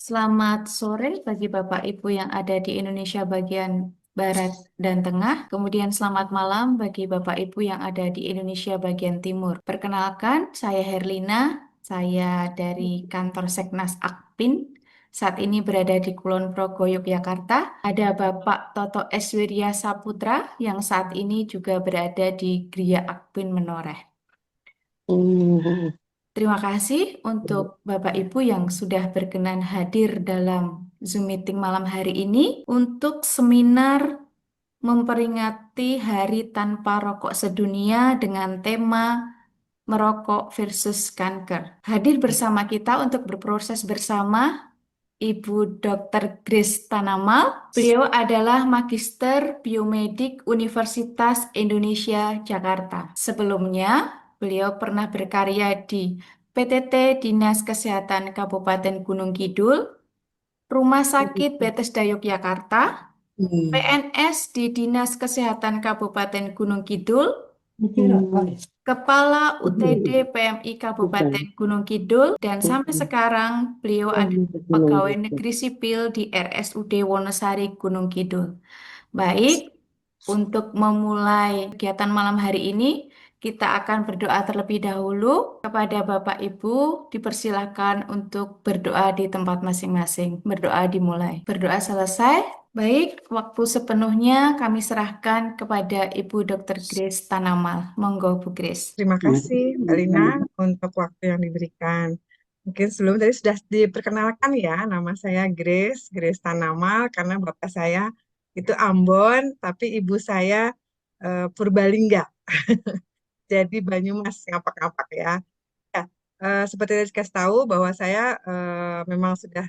Selamat sore bagi Bapak Ibu yang ada di Indonesia bagian Barat dan Tengah. Kemudian selamat malam bagi Bapak Ibu yang ada di Indonesia bagian Timur. Perkenalkan, saya Herlina. Saya dari kantor Seknas Akpin. Saat ini berada di Kulon Progo, Yogyakarta. Ada Bapak Toto S. Wirya Saputra yang saat ini juga berada di Gria Akpin Menoreh. Hmm. Terima kasih untuk Bapak Ibu yang sudah berkenan hadir dalam Zoom meeting malam hari ini untuk seminar memperingati Hari Tanpa Rokok Sedunia dengan tema Merokok versus Kanker. Hadir bersama kita untuk berproses bersama Ibu Dr. Grace Tanamal. Beliau adalah Magister Biomedik Universitas Indonesia Jakarta. Sebelumnya, beliau pernah berkarya di PTT Dinas Kesehatan Kabupaten Gunung Kidul, Rumah Sakit Bethesda Yogyakarta, PNS di Dinas Kesehatan Kabupaten Gunung Kidul, Kepala UTD PMI Kabupaten Gunung Kidul, dan sampai sekarang beliau adalah pegawai negeri sipil di RSUD Wonosari Gunung Kidul. Baik, untuk memulai kegiatan malam hari ini, kita akan berdoa terlebih dahulu kepada Bapak Ibu. Dipersilakan untuk berdoa di tempat masing-masing. Berdoa dimulai. Berdoa selesai. Baik, waktu sepenuhnya kami serahkan kepada Ibu Dr. Grace Tanamal. Monggo, Bu Grace. Terima kasih, Mbak Lina, untuk waktu yang diberikan. Mungkin sebelum tadi sudah diperkenalkan ya, nama saya Grace Tanamal, karena bapak saya itu Ambon, tapi ibu saya Purbalingga, jadi Banyumas ngapak-ngapak ya. Ya, seperti tadi dikasih tahu bahwa saya memang sudah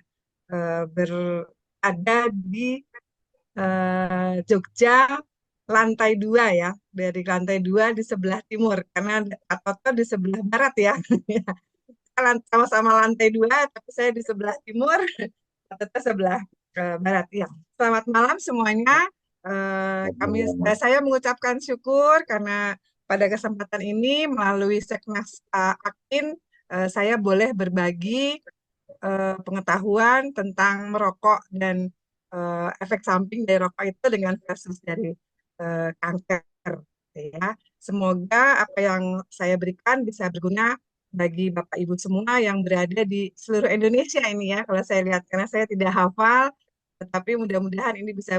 berada di Jogja lantai 2 ya, dari lantai 2 di sebelah timur, karena Pak Toto di sebelah barat ya. Sama-sama lantai 2, tapi saya di sebelah timur, Pak Toto sebelah barat ya. Selamat malam semuanya. Saya mengucapkan syukur karena pada kesempatan ini melalui Seknas Akpin saya boleh berbagi pengetahuan tentang merokok dan efek samping dari rokok itu dengan versus dari kanker ya. Semoga apa yang saya berikan bisa berguna bagi Bapak Ibu semua yang berada di seluruh Indonesia ini ya. Kalau saya lihat karena saya tidak hafal, tetapi mudah-mudahan ini bisa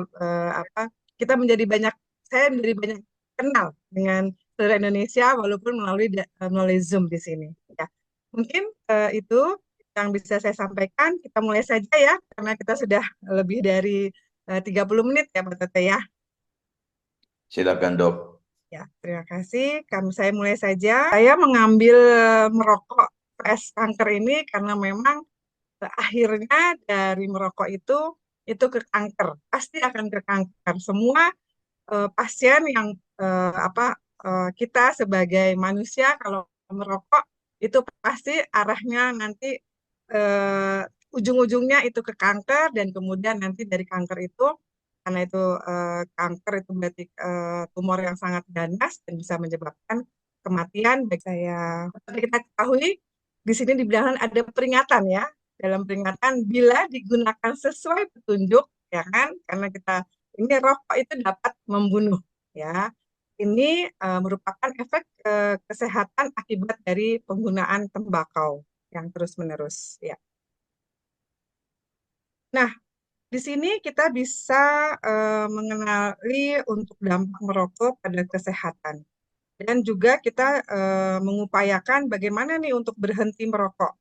kita menjadi banyak saya menjadi banyak kenal dengan seluruh Indonesia walaupun melalui Zoom di sini ya. Mungkin itu yang bisa saya sampaikan. Kita mulai saja ya, karena kita sudah lebih dari 30 menit ya Pak Tete ya. Silakan dok. Ya, terima kasih. Saya mulai saja. Saya mengambil merokok vs kanker ini karena memang akhirnya dari merokok itu ke kanker. Pasti akan ke kanker. Semua pasien yang kita sebagai manusia kalau merokok itu pasti arahnya nanti ujung-ujungnya itu ke kanker dan kemudian nanti dari kanker itu karena itu kanker itu berarti tumor yang sangat ganas dan bisa menyebabkan kematian. Baik saya kita ketahui di sini dibilang ada peringatan ya, dalam peringatan bila digunakan sesuai petunjuk ya kan, karena kita ini rokok itu dapat membunuh ya. Ini merupakan efek kesehatan akibat dari penggunaan tembakau yang terus-menerus ya. Nah, di sini kita bisa mengenali untuk dampak merokok pada kesehatan. Dan juga kita mengupayakan bagaimana nih untuk berhenti merokok.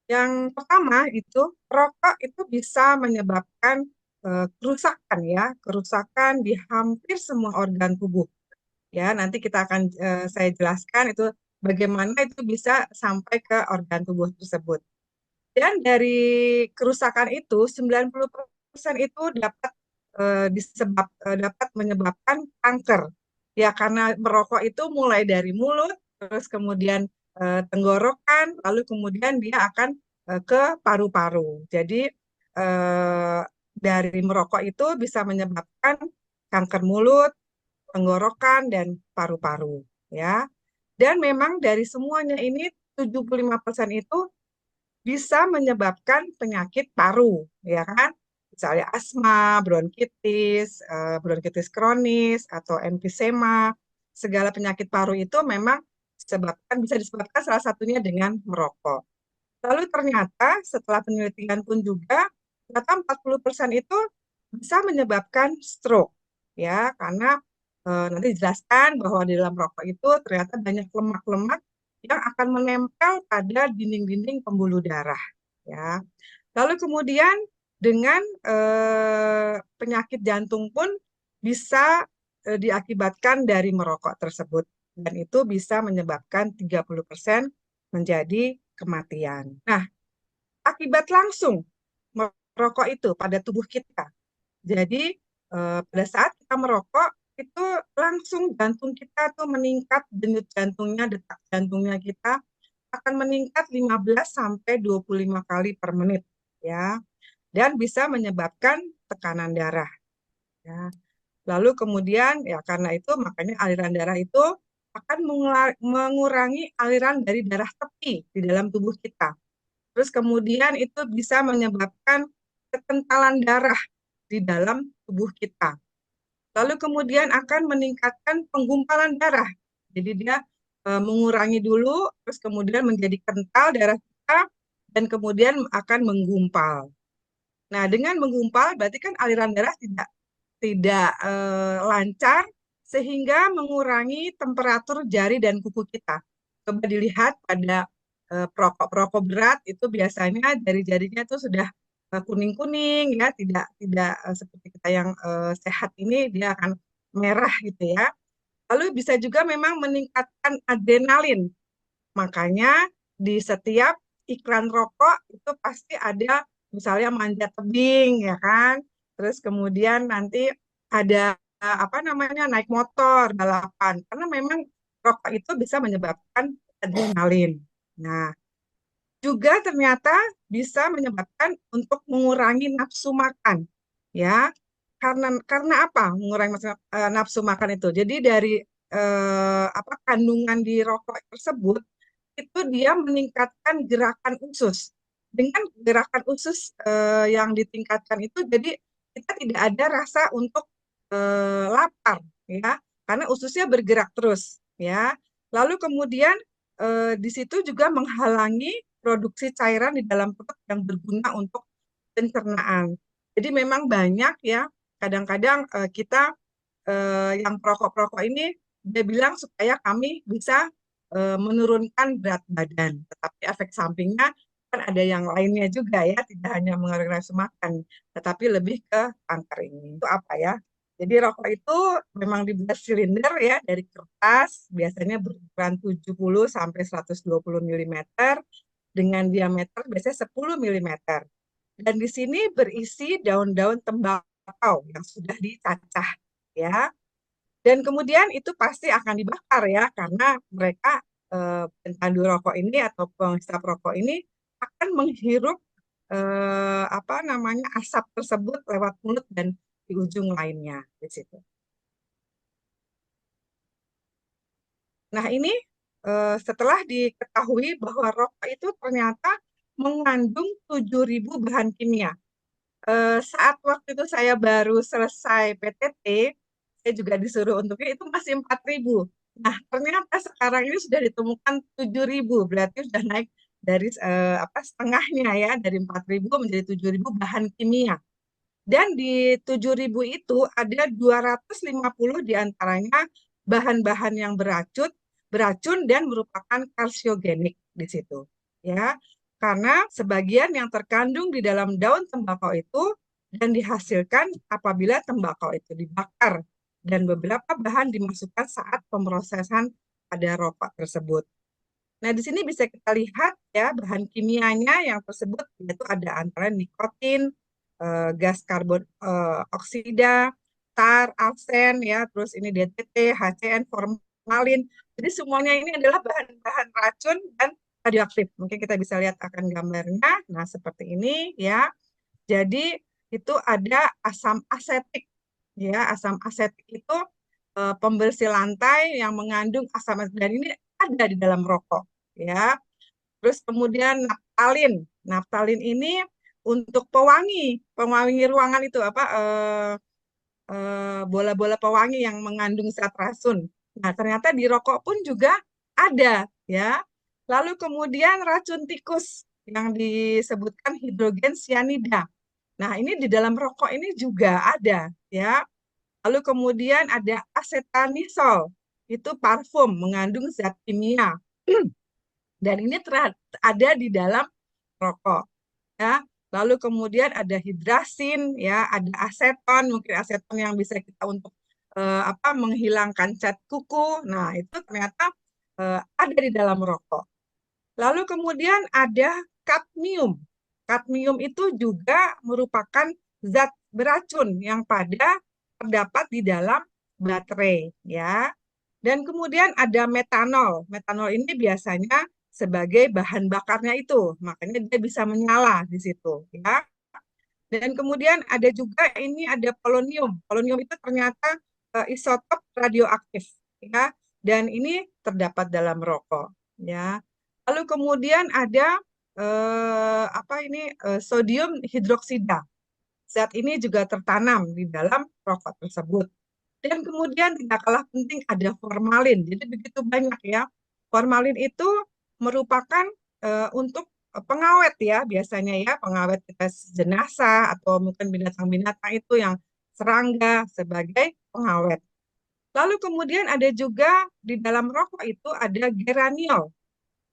Yang pertama itu, rokok itu bisa menyebabkan kerusakan ya, kerusakan di hampir semua organ tubuh. Ya, nanti kita akan saya jelaskan itu bagaimana itu bisa sampai ke organ tubuh tersebut. Dan dari kerusakan itu 90% itu dapat menyebabkan kanker. Ya, karena merokok itu mulai dari mulut, terus kemudian tenggorokan, lalu kemudian dia akan ke paru-paru. Jadi dari merokok itu bisa menyebabkan kanker mulut, tenggorokan, dan paru-paru. Ya. Dan memang dari semuanya ini 75% itu bisa menyebabkan penyakit paru, ya kan? Misalnya asma, bronkitis kronis, atau emfisema. Segala penyakit paru itu memang bisa disebabkan salah satunya dengan merokok. Lalu ternyata setelah penelitian pun juga, ternyata 40% itu bisa menyebabkan stroke. Ya, karena nanti dijelaskan bahwa di dalam rokok itu ternyata banyak lemak-lemak yang akan menempel pada dinding-dinding pembuluh darah. Ya. Lalu kemudian dengan penyakit jantung pun bisa diakibatkan dari merokok tersebut. Dan itu bisa menyebabkan 30% menjadi kematian. Nah, akibat langsung merokok itu pada tubuh kita. Jadi pada saat kita merokok itu langsung jantung kita tuh meningkat, denyut jantungnya, detak jantungnya kita akan meningkat 15 sampai 25 kali per menit ya. Dan bisa menyebabkan tekanan darah ya. Lalu kemudian ya karena itu makanya aliran darah itu akan mengurangi aliran dari darah tepi di dalam tubuh kita. Terus kemudian itu bisa menyebabkan kekentalan darah di dalam tubuh kita. Lalu kemudian akan meningkatkan penggumpalan darah. Jadi dia mengurangi dulu, terus kemudian menjadi kental darah kita, dan kemudian akan menggumpal. Nah, dengan menggumpal berarti kan aliran darah tidak lancar, sehingga mengurangi temperatur jari dan kuku kita. Coba dilihat pada perokok-perokok berat itu biasanya jari-jarinya itu sudah kuning-kuning ya, tidak seperti kita yang sehat ini dia akan merah gitu ya. Lalu bisa juga memang meningkatkan adrenalin. Makanya di setiap iklan rokok itu pasti ada misalnya manjat tebing ya kan. Terus kemudian nanti ada apa namanya naik motor balapan karena memang rokok itu bisa menyebabkan adrenalin. Nah, juga ternyata bisa menyebabkan untuk mengurangi nafsu makan ya. Karena apa mengurangi nafsu makan itu? Jadi dari apa kandungan di rokok tersebut itu dia meningkatkan gerakan usus. Dengan gerakan usus yang ditingkatkan itu, jadi kita tidak ada rasa untuk lapar, ya, karena ususnya bergerak terus, ya. Lalu kemudian di situ juga menghalangi produksi cairan di dalam perut yang berguna untuk pencernaan. Jadi memang banyak ya, kadang-kadang kita yang perokok-perokok ini dia bilang supaya kami bisa menurunkan berat badan. Tetapi efek sampingnya kan ada yang lainnya juga ya, tidak hanya mengurangi nafsu makan, tetapi lebih ke kanker ini. Itu apa ya? Jadi rokok itu memang dibuat silinder ya dari kertas, biasanya berukuran 70 sampai 120 mm dengan diameter biasanya 10 mm. Dan di sini berisi daun-daun tembakau yang sudah dicacah ya. Dan kemudian itu pasti akan dibakar ya, karena mereka pencandu rokok ini atau penghisap rokok ini akan menghirup apa namanya asap tersebut lewat mulut dan di ujung lainnya di situ. Nah ini setelah diketahui bahwa rokok itu ternyata mengandung 7.000 bahan kimia. Saat waktu itu saya baru selesai PTT, saya juga disuruh untuknya itu masih 4.000. Nah, ternyata sekarang ini sudah ditemukan 7.000, berarti sudah naik dari apa setengahnya ya, dari 4.000 menjadi 7.000 bahan kimia. Dan di 7.000 itu ada 250 diantaranya bahan-bahan yang beracun dan merupakan karsiogenik di situ. Ya, karena sebagian yang terkandung di dalam daun tembakau itu dan dihasilkan apabila tembakau itu dibakar dan beberapa bahan dimasukkan saat pemrosesan pada rokok tersebut. Nah, di sini bisa kita lihat ya bahan kimianya yang tersebut yaitu ada antara nikotin, gas karbon oksida, tar, arsen ya, terus ini DDT, HCN, formalin. Jadi semuanya ini adalah bahan-bahan racun dan radioaktif. Mungkin kita bisa lihat akan gambarnya. Nah, seperti ini ya. Jadi itu ada asam asetik ya. Asam asetik itu pembersih lantai yang mengandung asam asetik dan ini ada di dalam rokok ya. Terus kemudian naftalin. Naftalin ini untuk pewangi ruangan itu apa bola-bola pewangi yang mengandung zat racun. Nah, ternyata di rokok pun juga ada ya. Lalu kemudian racun tikus yang disebutkan hidrogen cyanida. Nah, ini di dalam rokok ini juga ada ya. Lalu kemudian ada acetanisol. Itu parfum mengandung zat kimia. Dan ini ada di dalam rokok ya. Lalu kemudian ada hidrasin ya, ada aseton, mungkin aseton yang bisa kita untuk menghilangkan cat kuku. Nah, itu ternyata ada di dalam rokok. Lalu kemudian ada kadmium. Kadmium itu juga merupakan zat beracun yang terdapat di dalam baterai ya. Dan kemudian ada metanol. Metanol ini biasanya sebagai bahan bakarnya itu, makanya dia bisa menyala di situ ya. Dan kemudian ada juga ini ada polonium. Polonium itu ternyata isotop radioaktif ya, dan ini terdapat dalam rokok ya. Lalu kemudian ada sodium hidroksida. Zat ini juga tertanam di dalam rokok tersebut. Dan kemudian tidak kalah penting ada formalin. Jadi begitu banyak ya. Formalin itu merupakan untuk pengawet ya, biasanya ya, pengawet kita jenazah atau mungkin binatang-binatang itu yang serangga sebagai pengawet. Lalu kemudian ada juga di dalam rokok itu ada geraniol.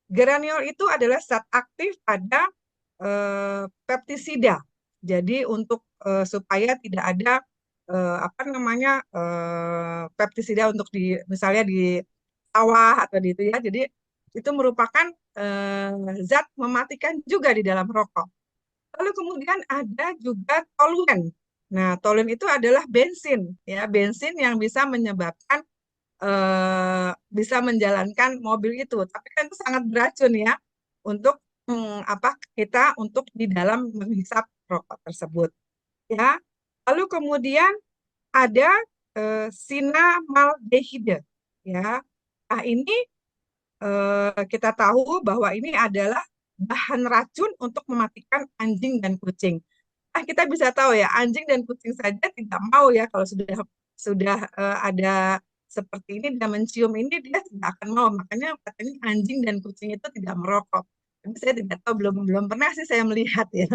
Geraniol itu adalah zat aktif pada peptisida. Jadi untuk supaya tidak ada peptisida untuk misalnya di sawah atau di itu ya. Jadi itu merupakan zat mematikan juga di dalam rokok. Lalu kemudian ada juga toluen. Nah, toluen itu adalah bensin ya, bensin yang bisa menyebabkan bisa menjalankan mobil itu. Tapi kan itu sangat beracun ya untuk kita untuk di dalam menghisap rokok tersebut ya. Lalu kemudian ada sinamaldehida ya. Nah, ini kita tahu bahwa ini adalah bahan racun untuk mematikan anjing dan kucing. Nah, kita bisa tahu ya, anjing dan kucing saja tidak mau ya kalau sudah ada seperti ini dan mencium ini dia tidak akan mau. Makanya katanya anjing dan kucing itu tidak merokok. Tapi saya tidak tahu, belum pernah sih saya melihat ya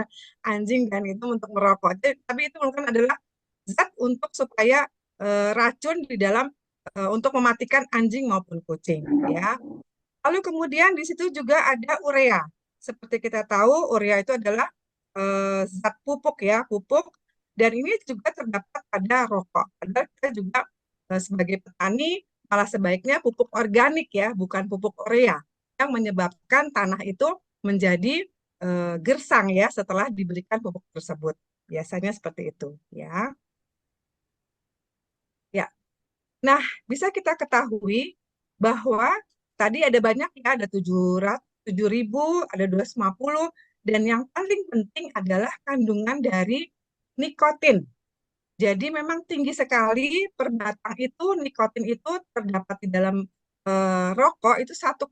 anjing dan itu untuk merokok. Tapi itu mungkin adalah zat untuk supaya racun di dalam untuk mematikan anjing maupun kucing ya. Lalu kemudian di situ juga ada urea. Seperti kita tahu, urea itu adalah zat pupuk ya, pupuk. Dan ini juga terdapat pada rokok. Padahal kita juga sebagai petani malah sebaiknya pupuk organik ya, bukan pupuk urea yang menyebabkan tanah itu menjadi gersang ya setelah diberikan pupuk tersebut. Biasanya seperti itu ya. Ya. Nah, bisa kita ketahui bahwa tadi ada banyak ya, ada 7.000, ada 250, dan yang paling penting adalah kandungan dari nikotin. Jadi memang tinggi sekali per batang itu, nikotin itu terdapat di dalam rokok itu 1,7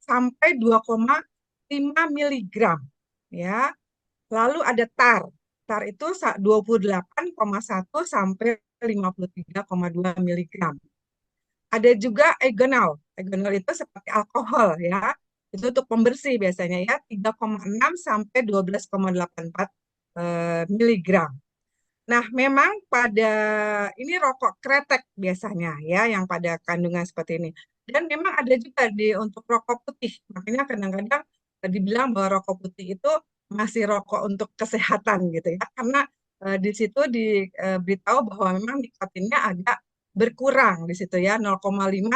sampai 2,5 miligram. Ya. Lalu ada tar. Tar itu 28,1 sampai 53,2 miligram. Ada juga egenol. Egenol itu seperti alkohol ya. Itu untuk pembersih biasanya ya, 3,6 sampai 12,84 miligram. Nah, memang pada ini rokok kretek biasanya ya yang pada kandungan seperti ini. Dan memang ada juga untuk rokok putih. Makanya kadang-kadang dibilang bahwa rokok putih itu masih rokok untuk kesehatan gitu ya. Karena di situ diberitahu bahwa memang nikotinnya agak berkurang di situ ya, 0,5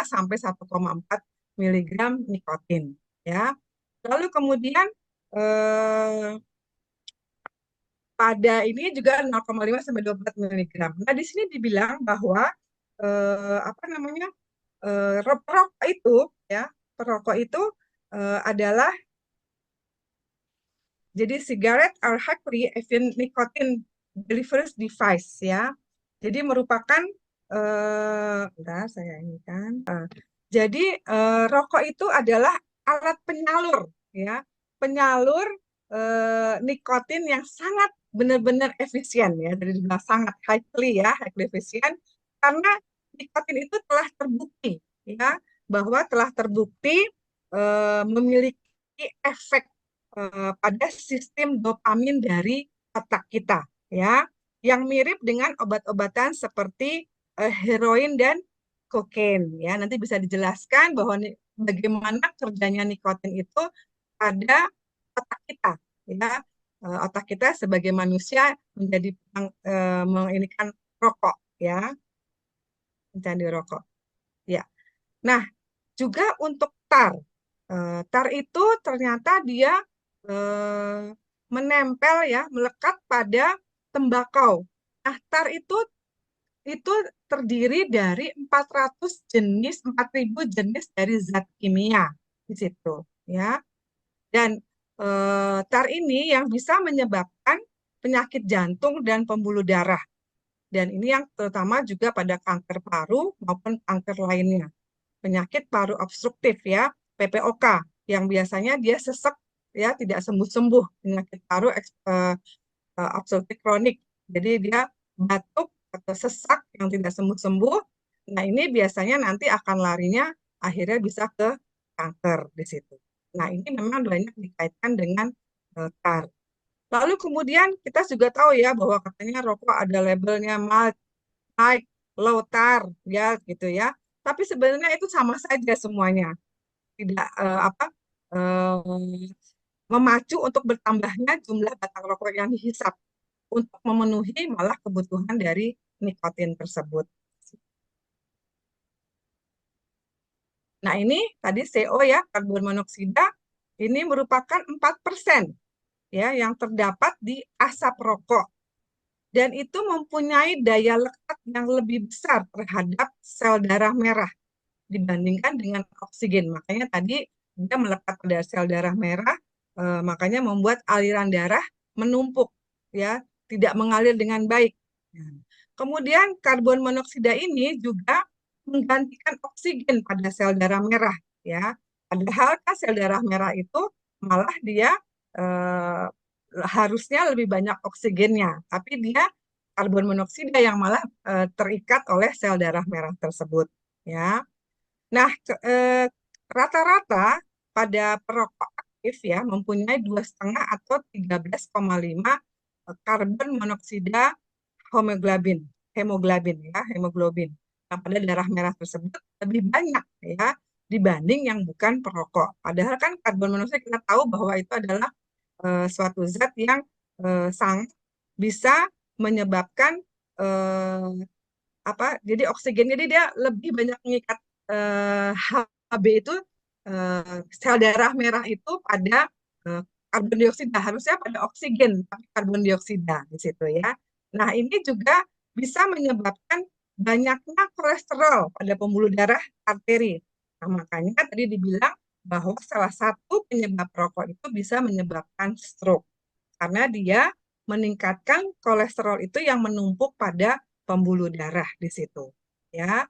sampai 1,4 miligram nikotin ya. Lalu kemudian pada ini juga 0,5 sampai 24 miligram. Nah, di sini dibilang bahwa perokok itu ya, perokok itu adalah jadi cigarette are highly efficient nicotine delivery device ya. Jadi merupakan bentar saya ini kan. Jadi rokok itu adalah alat penyalur, ya, penyalur nikotin yang sangat benar-benar efisien, ya, dari dibilang sangat highly, ya, highly efisien, karena nikotin itu telah terbukti, ya, bahwa telah terbukti memiliki efek pada sistem dopamin dari otak kita, ya, yang mirip dengan obat-obatan seperti heroin dan kokain, ya. Nanti bisa dijelaskan bahwa bagaimana kerjanya nikotin itu pada otak kita, ya. Otak kita sebagai manusia menjadi menginikan rokok, ya, mencandu rokok, ya. Nah, juga untuk tar. Tar itu ternyata dia menempel, ya, melekat pada tembakau. Nah, tar itu terdiri dari 4.000 jenis dari zat kimia di situ, ya. Dan tar ini yang bisa menyebabkan penyakit jantung dan pembuluh darah. Dan ini yang terutama juga pada kanker paru maupun kanker lainnya. Penyakit paru obstruktif, ya, PPOK, yang biasanya dia sesek, ya, tidak sembuh-sembuh, penyakit paru obstruktif kronik. Jadi dia batuk atau sesak yang tidak sembuh-sembuh. Nah, ini biasanya nanti akan larinya akhirnya bisa ke kanker di situ. Nah, ini memang banyak dikaitkan dengan tar. Lalu kemudian kita juga tahu, ya, bahwa katanya rokok ada labelnya mild, high, low tar, ya, gitu, ya. Tapi sebenarnya itu sama saja semuanya. Tidak memacu untuk bertambahnya jumlah batang rokok yang dihisap untuk memenuhi malah kebutuhan dari nikotin tersebut. Nah, ini tadi CO, ya, karbon monoksida, ini merupakan 4%, ya, yang terdapat di asap rokok. Dan itu mempunyai daya lekat yang lebih besar terhadap sel darah merah dibandingkan dengan oksigen. Makanya tadi dia melekat pada sel darah merah, makanya membuat aliran darah menumpuk, ya, tidak mengalir dengan baik. Kemudian karbon monoksida ini juga menggantikan oksigen pada sel darah merah, ya. Padahal kan sel darah merah itu malah dia eh, harusnya lebih banyak oksigennya, tapi dia karbon monoksida yang malah terikat oleh sel darah merah tersebut, ya. Nah, rata-rata pada perokok aktif, ya, mempunyai 2,5 atau 13,5 karbon monoksida hemoglobin, ya, hemoglobin. Nah, pada darah merah tersebut lebih banyak, ya, dibanding yang bukan perokok. Padahal kan karbon monoksida kita tahu bahwa itu adalah suatu zat yang sangat bisa menyebabkan jadi oksigen, jadi dia lebih banyak mengikat Hb itu sel darah merah itu pada karbon dioksida, harusnya pada oksigen tapi karbon dioksida di situ, ya. Nah, ini juga bisa menyebabkan banyaknya kolesterol pada pembuluh darah arteri. Nah, makanya tadi dibilang bahwa salah satu penyebab rokok itu bisa menyebabkan stroke karena dia meningkatkan kolesterol itu yang menumpuk pada pembuluh darah di situ, ya.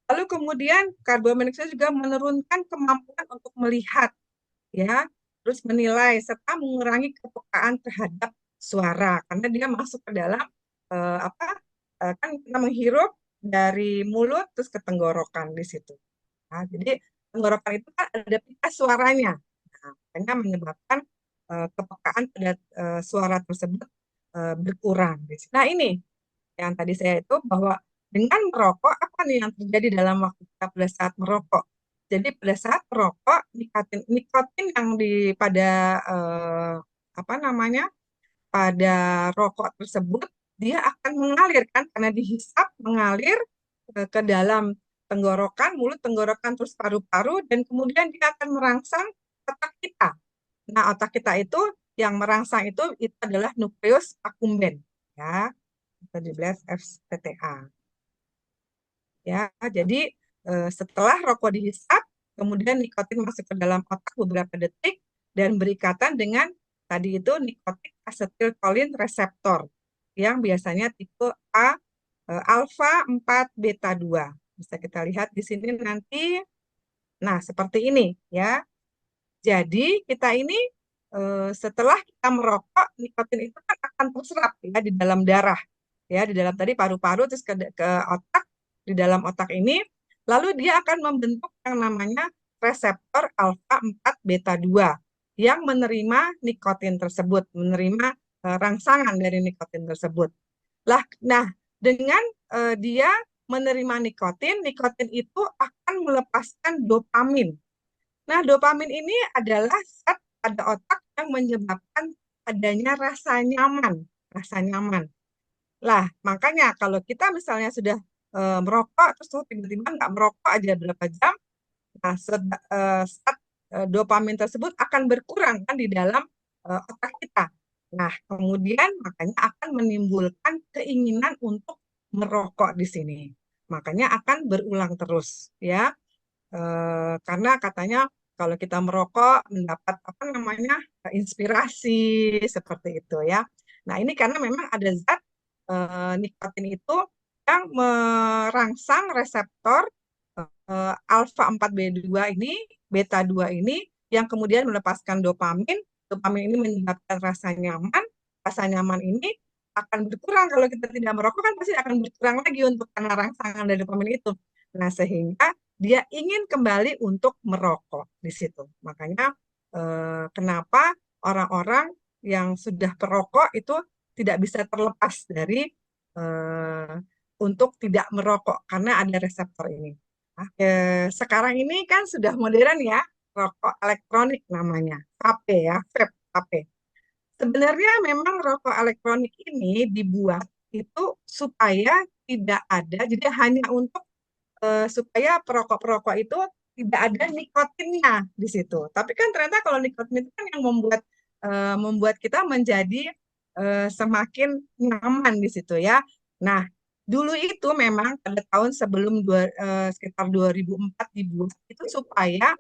Lalu kemudian karbon monoksida juga menurunkan kemampuan untuk melihat, ya, terus menilai serta mengurangi kepekaan terhadap suara karena dia masuk ke dalam kan kita menghirup dari mulut terus ke tenggorokan di situ. Nah, jadi tenggorokan itu kan ada pita suaranya, nah, makanya menyebabkan kepekaan pada suara tersebut berkurang. Nah, ini yang tadi saya itu bahwa dengan merokok apa nih yang terjadi dalam waktu kita pada saat merokok. Jadi pada saat merokok nikotin yang pada apa namanya pada rokok tersebut dia akan mengalir kan karena dihisap mengalir ke dalam tenggorokan, mulut, tenggorokan, terus paru-paru dan kemudian dia akan merangsang otak kita. Nah, otak kita itu yang merangsang itu adalah nukleus accumbens, ya, 17 FTTA. Ya, jadi setelah rokok dihisap, kemudian nikotin masuk ke dalam otak beberapa detik dan berikatan dengan tadi itu nikotin asetilkolin reseptor yang biasanya tipe A alfa 4 beta 2. Bisa kita lihat di sini nanti. Nah, seperti ini, ya. Jadi kita ini setelah kita merokok, nikotin itu kan akan terserap ya di dalam darah, ya di dalam tadi paru-paru terus ke otak, di dalam otak ini, lalu dia akan membentuk yang namanya reseptor alfa 4 beta 2 yang menerima nikotin tersebut, menerima rangsangan dari nikotin tersebut. Nah, dengan dia menerima nikotin, nikotin itu akan melepaskan dopamin. Nah, dopamin ini adalah zat pada otak yang menyebabkan adanya rasa nyaman, rasa nyaman. Lah, makanya kalau kita misalnya sudah merokok, terus tiba-tiba nggak merokok aja berapa jam, nah, zat dopamin tersebut akan berkurang kan di dalam otak kita. Nah, kemudian makanya akan menimbulkan keinginan untuk merokok di sini. Makanya akan berulang terus, ya. Karena katanya kalau kita merokok mendapat apa namanya inspirasi seperti itu ya. Nah ini karena memang ada zat nikotin itu yang merangsang reseptor alfa 4 B2 ini, beta 2 ini yang kemudian melepaskan dopamin. Dopamin ini menyebabkan rasa nyaman ini akan berkurang kalau kita tidak merokok kan pasti akan berkurang lagi untuk karena rangsangan dari dopamin itu. Nah, sehingga dia ingin kembali untuk merokok di situ. Makanya kenapa orang-orang yang sudah perokok itu tidak bisa terlepas dari eh, untuk tidak merokok karena ada reseptor ini. Sekarang ini kan sudah modern ya, rokok elektronik namanya, vape ya, vape. Sebenarnya memang rokok elektronik ini dibuat itu supaya tidak ada, jadi hanya untuk supaya perokok-perokok itu tidak ada nikotinnya di situ. Tapi kan ternyata kalau nikotin itu kan yang membuat kita menjadi semakin nyaman di situ ya. Nah, dulu itu memang pada tahun sebelum sekitar 2004 dibuat itu supaya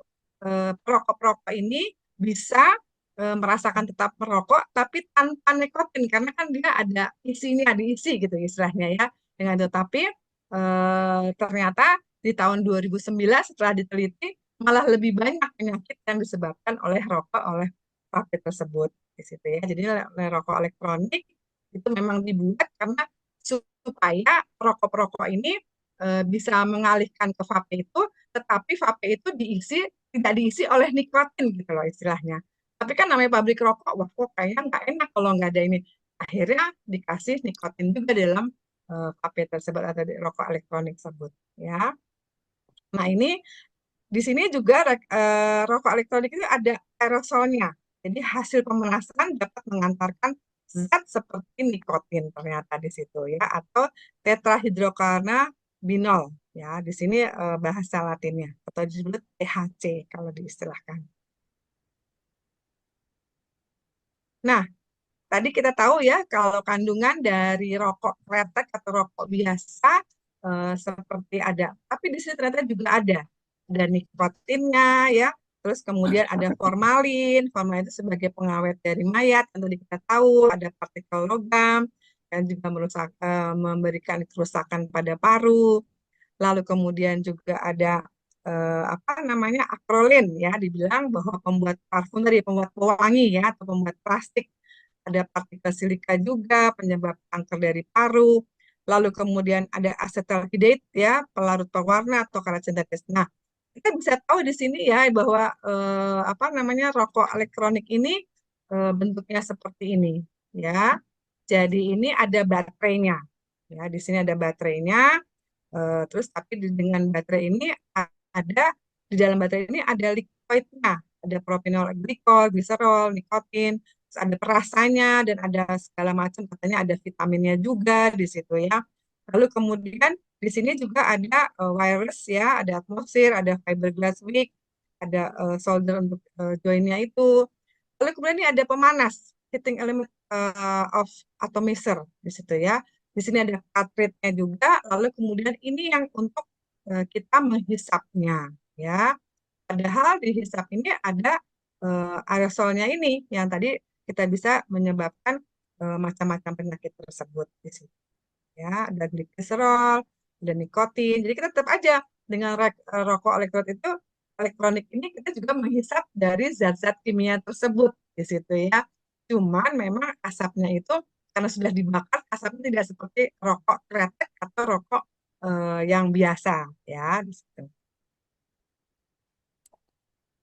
perokok-perokok ini bisa merasakan tetap merokok tapi tanpa nikotin karena kan dia ada isinya diisi gitu istilahnya ya dengan itu. Tapi ternyata di tahun 2009 setelah diteliti malah lebih banyak penyakit yang disebabkan oleh rokok oleh vape tersebut di situ ya. Jadi rokok elektronik itu memang dibuat karena supaya perokok-perokok ini bisa mengalihkan ke vape itu, tetapi vape itu tidak diisi oleh nikotin gitu loh istilahnya. Tapi kan namanya pabrik rokok, wah kok kayaknya nggak enak kalau nggak ada ini. Akhirnya dikasih nikotin juga dalam vape tersebut atau di rokok elektronik tersebut ya. Nah ini di sini juga rokok elektronik itu ada aerosolnya. Jadi hasil pemanasan dapat mengantarkan zat seperti nikotin ternyata di situ ya atau tetrahidrokannabinol ya. Di sini bahasa Latinnya atau disebut THC kalau diistilahkan. Nah, tadi kita tahu ya kalau kandungan dari rokok kretek atau rokok biasa seperti ada, tapi di sini ternyata juga ada nikotinnya ya. Terus kemudian ada formalin, formalin itu sebagai pengawet dari mayat. Yang tadi kita tahu ada partikel logam yang juga memberikan kerusakan pada paru. Lalu kemudian juga ada apa namanya akrolin ya, dibilang bahwa pembuat parfum dari pembuat pewangi ya atau pembuat plastik ada partikel silika juga, penyebab kanker dari paru. Lalu kemudian ada acetaldehyde ya, pelarut pewarna atau karat sintetis. Nah, kita bisa tahu di sini ya bahwa apa namanya rokok elektronik ini bentuknya seperti ini ya. Jadi ini ada baterainya. Ya, di sini ada baterainya. Terus tapi dengan baterai ini ada di dalam baterai ini ada liquidnya, ada propionol glikol, gliserol, nikotin, terus ada perasanya dan ada segala macam katanya ada vitaminnya juga di situ ya. Lalu kemudian di sini juga ada wireless ya, ada atmosfer, ada fiberglass wick, ada solder untuk joinnya itu. Lalu kemudian ini ada pemanas, heating element of atomizer di situ ya. Di sini ada cartridge-nya juga, lalu kemudian ini yang untuk kita menghisapnya ya. Padahal di hisap ini ada aerosolnya ini yang tadi kita bisa menyebabkan macam-macam penyakit tersebut di situ. Ya, ada gliserol, ada nikotin. Jadi kita tetap aja dengan rokok elektronik itu elektronik ini kita juga menghisap dari zat-zat kimia tersebut di situ ya. Cuman memang asapnya itu karena sudah dibakar, asapnya tidak seperti rokok kretek atau rokok yang biasa ya di situ.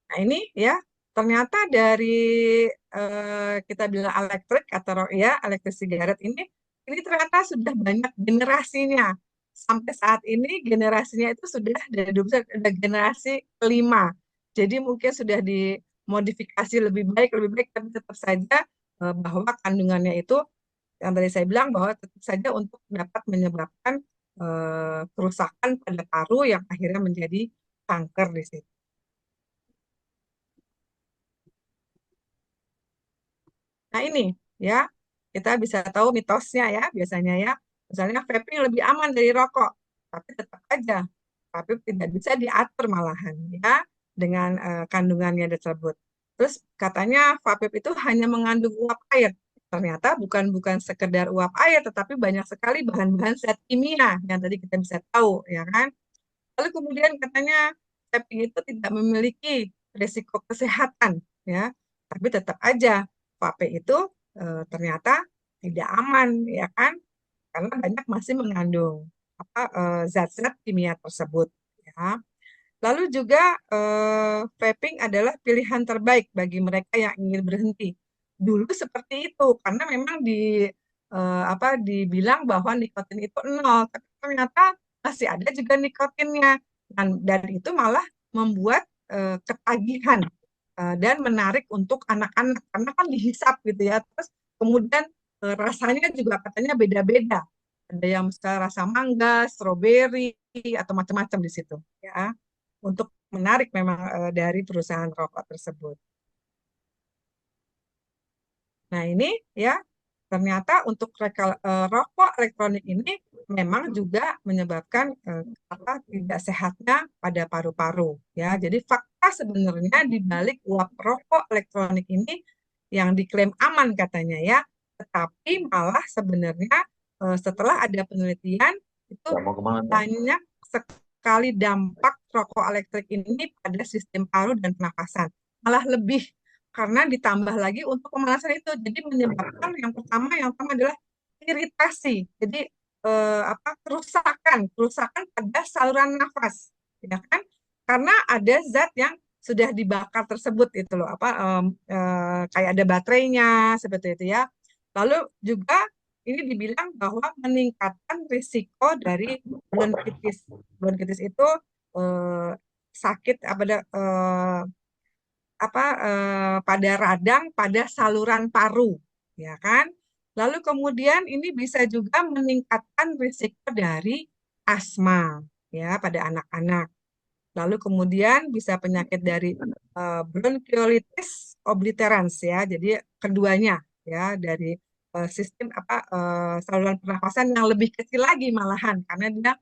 Nah ini ya ternyata dari kita bilang elektrik atau ya elektrik sigaret ini ternyata sudah banyak generasinya. Sampai saat ini generasinya itu sudah dari dulu ada generasi kelima. Jadi mungkin sudah dimodifikasi lebih baik, tapi tetap saja bahwa kandungannya itu yang tadi saya bilang bahwa tetap saja untuk dapat menyebabkan kerusakan pada paru yang akhirnya menjadi kanker di situ. Nah ini ya, kita bisa tahu mitosnya ya biasanya ya. Misalnya vaping lebih aman dari rokok, tapi tetap aja tapi tidak bisa diatur malahan ya dengan kandungannya tersebut. Terus katanya vape itu hanya mengandung uap air. Ternyata bukan sekedar uap air, tetapi banyak sekali bahan-bahan zat kimia yang tadi kita bisa tahu ya kan. Lalu kemudian katanya vaping itu tidak memiliki risiko kesehatan ya, tapi tetap aja vape itu ternyata tidak aman ya kan, karena banyak masih mengandung apa zat-zat kimia tersebut ya. Lalu juga vaping adalah pilihan terbaik bagi mereka yang ingin berhenti. Dulu seperti itu karena memang dibilang bahwa nikotin itu nol, tapi ternyata masih ada juga nikotinnya. Dan itu malah membuat ketagihan dan menarik untuk anak-anak karena kan dihisap gitu ya. Terus kemudian rasanya juga katanya beda-beda. Ada yang misalnya rasa mangga, stroberi atau macam-macam di situ ya. Untuk menarik memang dari perusahaan rokok tersebut. Nah, ini ya ternyata untuk rokok elektronik ini memang juga menyebabkan tidak sehatnya pada paru-paru ya. Jadi fakta sebenarnya di balik uap rokok elektronik ini yang diklaim aman katanya ya, tetapi malah sebenarnya setelah ada penelitian itu Ya, mau kemana? banyak sekali dampak rokok elektrik ini pada sistem paru dan pernapasan. Malah lebih karena ditambah lagi untuk pemanasan itu. Jadi menyebabkan yang pertama adalah iritasi. Jadi kerusakan pada saluran nafas, ya kan? Karena ada zat yang sudah dibakar tersebut itu loh, kayak ada baterainya seperti itu ya. Lalu juga ini dibilang bahwa meningkatkan risiko dari bronkitis. Bronkitis itu eh, sakit pada radang pada saluran paru, ya kan? Lalu kemudian ini bisa juga meningkatkan risiko dari asma ya pada anak-anak. Lalu kemudian bisa penyakit dari bronkiolitis obliterans ya. Jadi keduanya ya dari sistem saluran pernafasan yang lebih kecil lagi malahan karena dia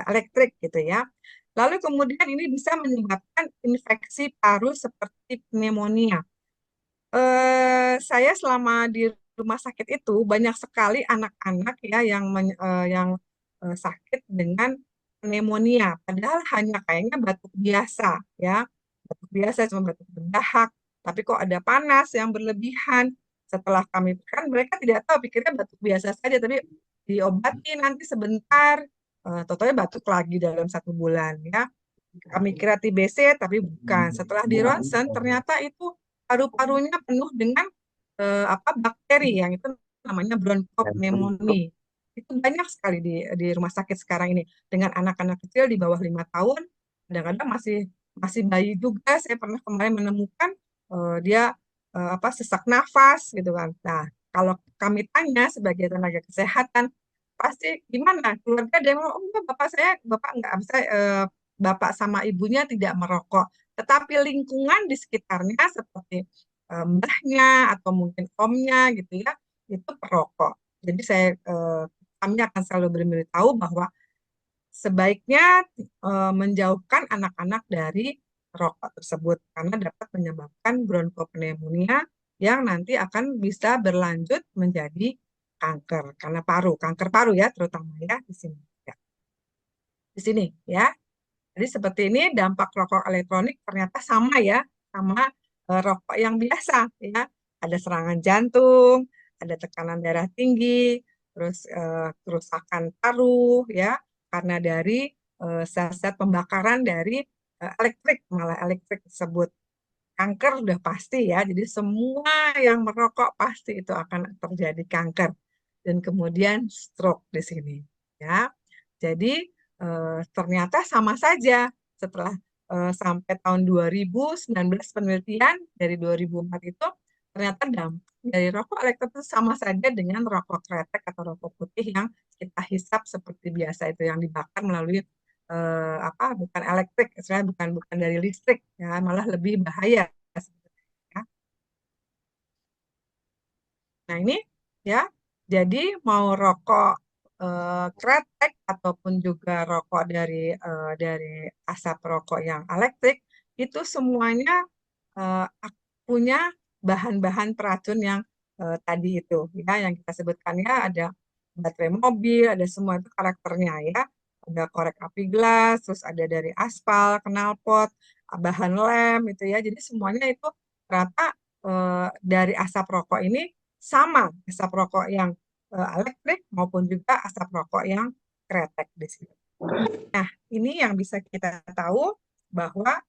elektrik gitu ya. Lalu kemudian ini bisa menyebabkan infeksi paru seperti pneumonia. Saya selama di rumah sakit itu banyak sekali anak-anak ya yang sakit dengan pneumonia, padahal hanya kayaknya batuk biasa ya, batuk biasa cuma batuk berdahak, tapi kok ada panas yang berlebihan. Setelah kami kan mereka tidak tahu, pikirnya batuk biasa saja, tapi diobati nanti sebentar, totalnya batuk lagi dalam 1 bulan ya. Kami kira TBC tapi bukan. Setelah di ronsen ternyata itu paru-parunya penuh dengan bakteri yang itu namanya bronchopneumonia. Itu banyak sekali di rumah sakit sekarang ini dengan anak-anak kecil di bawah 5 tahun, kadang-kadang masih bayi juga. Saya pernah kemarin menemukan dia sesak nafas gitu kan. Nah, kalau kami tanya sebagai tenaga kesehatan, pasti gimana? Keluarga ada yang ngomong, oh enggak, bapak enggak bisa, bapak sama ibunya tidak merokok, tetapi lingkungan di sekitarnya seperti mbahnya atau mungkin omnya gitu ya, itu perokok. Jadi kami akan selalu memberitahu bahwa sebaiknya menjauhkan anak-anak dari rokok tersebut karena dapat menyebabkan bronkopneumonia yang nanti akan bisa berlanjut menjadi kanker kanker paru ya terutama ya di sini. Ya. Di sini ya. Jadi seperti ini dampak rokok elektronik ternyata sama ya, sama rokok yang biasa ya. Ada serangan jantung, ada tekanan darah tinggi, terus kerusakan paru ya, karena dari zat-zat pembakaran dari malah elektrik tersebut. Kanker udah pasti ya, jadi semua yang merokok pasti itu akan terjadi kanker dan kemudian stroke di sini ya. Jadi ternyata sama saja setelah sampai tahun 2019 penelitian dari 2004 itu ternyata dampak dari rokok elektrik itu sama saja dengan rokok kretek atau rokok putih yang kita hisap seperti biasa itu yang dibakar melalui bukan elektrik, istilahnya bukan dari listrik ya, malah lebih bahaya sebenarnya. Nah ini ya, jadi mau rokok kretek ataupun juga rokok dari asap rokok yang elektrik itu semuanya eh, punya bahan-bahan peracun yang tadi itu ya yang kita sebutkan ya, ada baterai mobil, ada semua itu karakternya ya. Ada korek api gelas, terus ada dari aspal, knalpot, bahan lem itu ya. Jadi semuanya itu rata dari asap rokok ini sama asap rokok yang elektrik maupun juga asap rokok yang kretek di sini. Nah, ini yang bisa kita tahu bahwa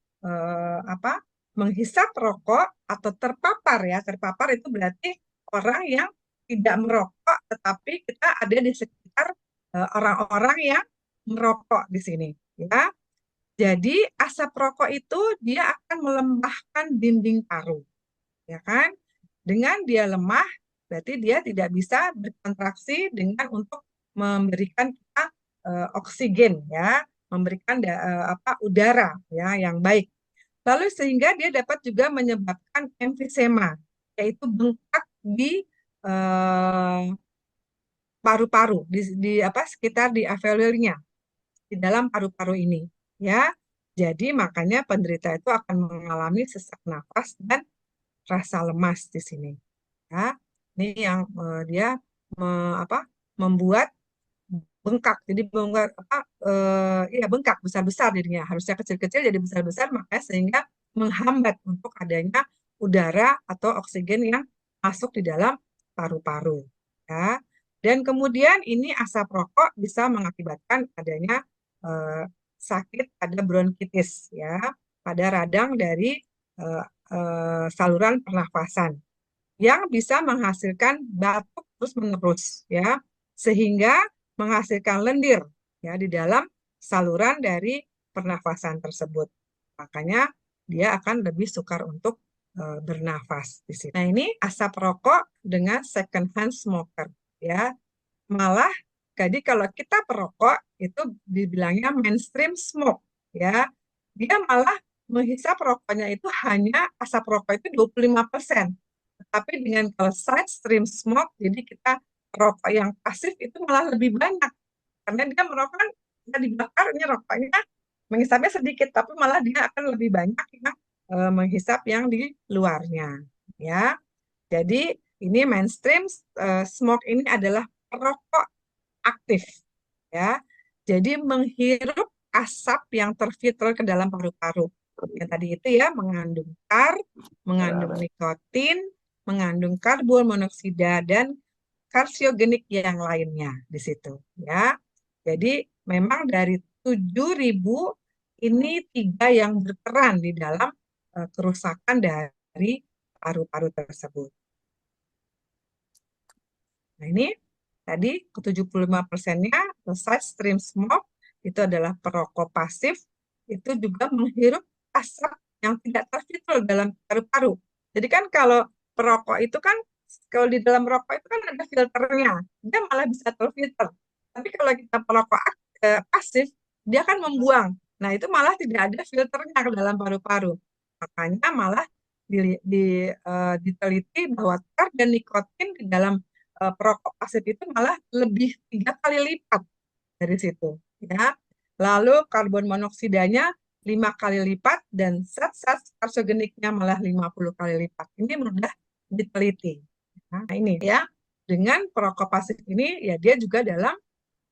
menghisap rokok atau terpapar ya, terpapar itu berarti orang yang tidak merokok, tetapi kita ada di sekitar orang-orang yang merokok di sini. Ya, jadi asap rokok itu dia akan melembahkan dinding paru, ya kan? Dengan dia lemah, berarti dia tidak bisa berkontraksi dengan untuk memberikan kita oksigen ya, memberikan udara ya yang baik. Lalu sehingga dia dapat juga menyebabkan emfisema, yaitu bengkak di paru-paru sekitar di alveolirnya di dalam paru-paru ini ya. Jadi makanya penderita itu akan mengalami sesak nafas dan rasa lemas di sini ya. Ini yang dia membuat bengkak. Jadi bengkak bengkak besar-besar jadinya. Harusnya kecil-kecil jadi besar-besar, makanya sehingga menghambat untuk adanya udara atau oksigen yang masuk di dalam paru-paru ya. Dan kemudian ini asap rokok bisa mengakibatkan adanya sakit pada bronkitis ya, pada radang dari saluran pernafasan yang bisa menghasilkan batuk terus-menerus ya, sehingga menghasilkan lendir ya di dalam saluran dari pernafasan tersebut. Makanya dia akan lebih sukar untuk bernafas di sini. Nah, ini asap rokok dengan second hand smoker ya. Malah jadi kalau kita perokok itu dibilangnya mainstream smoke ya. Dia malah menghisap rokoknya itu hanya asap rokok itu 25%. Tapi dengan kalau side stream smoke, jadi kita rokok yang pasif itu malah lebih banyak. Karena dia merokok kan kita dibakar, ini rokoknya menghisapnya sedikit, tapi malah dia akan lebih banyak yang menghisap yang di luarnya. Ya, jadi ini mainstream smoke ini adalah perokok aktif. Ya, jadi menghirup asap yang terfilter ke dalam paru-paru. Yang tadi itu ya mengandung mengandung nikotin, mengandung karbon monoksida dan karsiogenik yang lainnya di situ ya. Jadi memang dari 7.000 ini 3 yang berperan di dalam kerusakan dari paru-paru tersebut. Nah ini tadi ke 75%-nya side stream smoke itu adalah perokok pasif, itu juga menghirup asap yang tidak terfilter dalam paru-paru. Jadi kan kalau perokok itu kan, kalau di dalam rokok itu kan ada filternya, dia malah bisa terfilter. Tapi kalau kita perokok pasif, dia kan membuang. Nah itu malah tidak ada filternya ke dalam paru-paru. Makanya malah diteliti bahwa tar dan nikotin di dalam perokok pasif itu malah lebih 3 kali lipat dari situ ya. Lalu karbon monoksidanya 5 kali lipat dan zat-zat karsiogeniknya malah 50 kali lipat. Ini mudah diteliti. Nah, ini ya, dengan perokok pasif ini ya dia juga dalam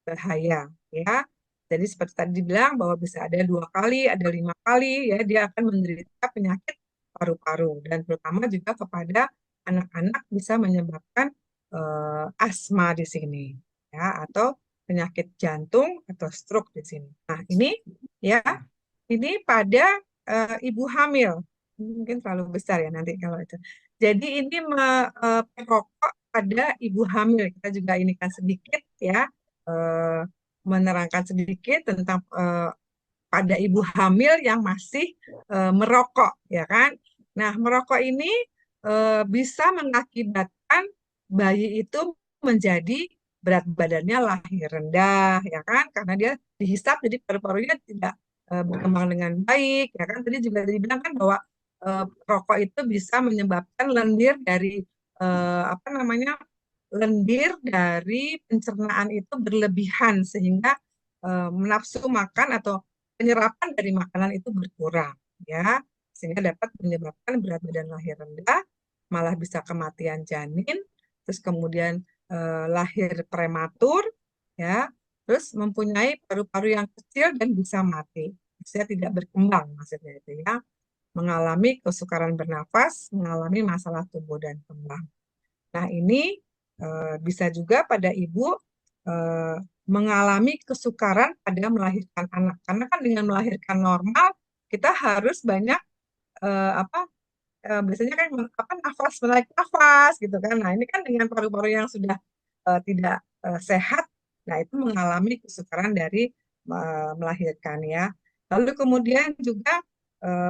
bahaya ya. Jadi seperti tadi dibilang bahwa bisa ada 2 kali, ada 5 kali ya dia akan menderita penyakit paru-paru dan terutama juga kepada anak-anak bisa menyebabkan asma di sini ya atau penyakit jantung atau stroke di sini. Nah, ini ya ini pada ibu hamil. Mungkin terlalu besar ya nanti kalau itu. Jadi ini perokok pada ibu hamil. Kita juga ini kan sedikit ya menerangkan sedikit tentang pada ibu hamil yang masih merokok, ya kan? Nah, merokok ini bisa mengakibatkan bayi itu menjadi berat badannya lahir rendah, ya kan? Karena dia dihisap, jadi paru-parunya tidak berkembang dengan baik, ya kan? Tadi juga dibilang kan bahwa rokok itu bisa menyebabkan lendir dari apa namanya lendir dari pencernaan itu berlebihan sehingga nafsu makan atau penyerapan dari makanan itu berkurang ya sehingga dapat menyebabkan berat badan lahir rendah malah bisa kematian janin terus kemudian lahir prematur ya terus mempunyai paru-paru yang kecil dan bisa mati bisa tidak berkembang maksudnya itu ya mengalami kesukaran bernafas mengalami masalah tumbuh dan kembang. Nah ini bisa juga pada ibu mengalami kesukaran pada melahirkan anak. Karena kan dengan melahirkan normal, kita harus banyak apa biasanya kan apa nafas menarik nafas gitu kan. Nah ini kan dengan paru-paru yang sudah tidak sehat, nah itu mengalami kesukaran dari melahirkan ya. Lalu kemudian juga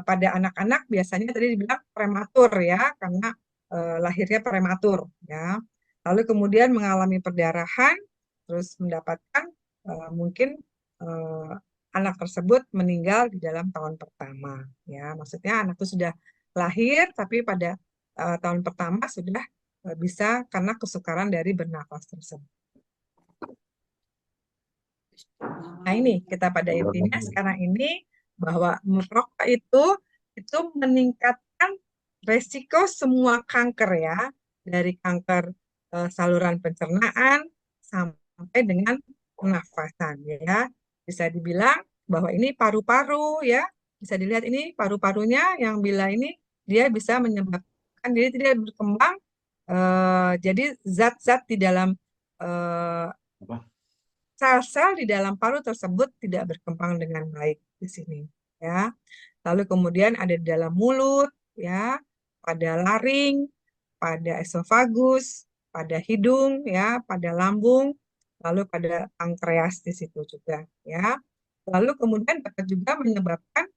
pada anak-anak biasanya tadi dibilang prematur ya, karena lahirnya prematur ya. Lalu kemudian mengalami perdarahan, terus mendapatkan mungkin eh, anak tersebut meninggal di dalam tahun pertama ya. Maksudnya anak itu sudah lahir tapi pada tahun pertama sudah bisa karena kesukaran dari bernafas tersebut. Nah ini kita pada intinya sekarang ini bahwa merokok itu meningkatkan resiko semua kanker ya dari kanker saluran pencernaan sampai dengan pernafasan ya bisa dibilang bahwa ini paru-paru ya bisa dilihat ini paru-parunya yang bila ini dia bisa menyebabkan jadi tidak berkembang jadi zat-zat di dalam sel-sel di dalam paru tersebut tidak berkembang dengan baik di sini ya. Lalu kemudian ada di dalam mulut ya, pada laring, pada esofagus, pada hidung ya, pada lambung, lalu pada pankreas di situ juga ya. Lalu kemudian dapat juga menyebabkan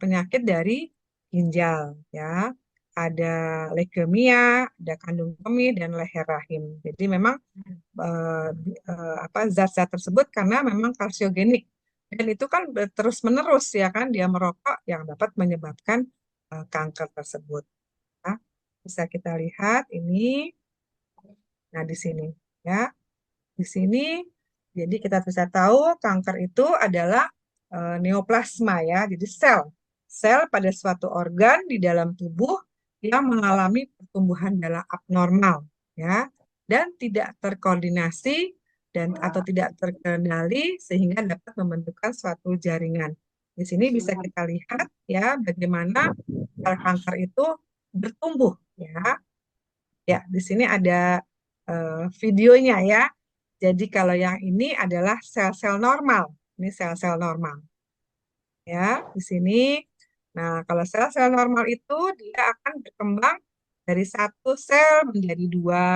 penyakit dari ginjal ya. Ada leukemia, ada kandung kemih dan leher rahim. Jadi memang apa zat-zat tersebut karena memang karsiogenik dan itu kan terus menerus ya kan dia merokok yang dapat menyebabkan kanker tersebut. Nah, bisa kita lihat ini, nah di sini ya, di sini jadi kita bisa tahu kanker itu adalah neoplasma ya, jadi sel pada suatu organ di dalam tubuh yang mengalami pertumbuhan dalam abnormal ya dan tidak terkoordinasi dan atau tidak terkendali sehingga dapat membentukkan suatu jaringan. Di sini bisa kita lihat ya bagaimana sel kanker itu bertumbuh ya. Ya, di sini ada videonya ya. Jadi kalau yang ini adalah sel-sel normal. Ini sel-sel normal. Ya, di sini. Nah, kalau sel-sel normal itu dia akan berkembang dari satu sel menjadi dua,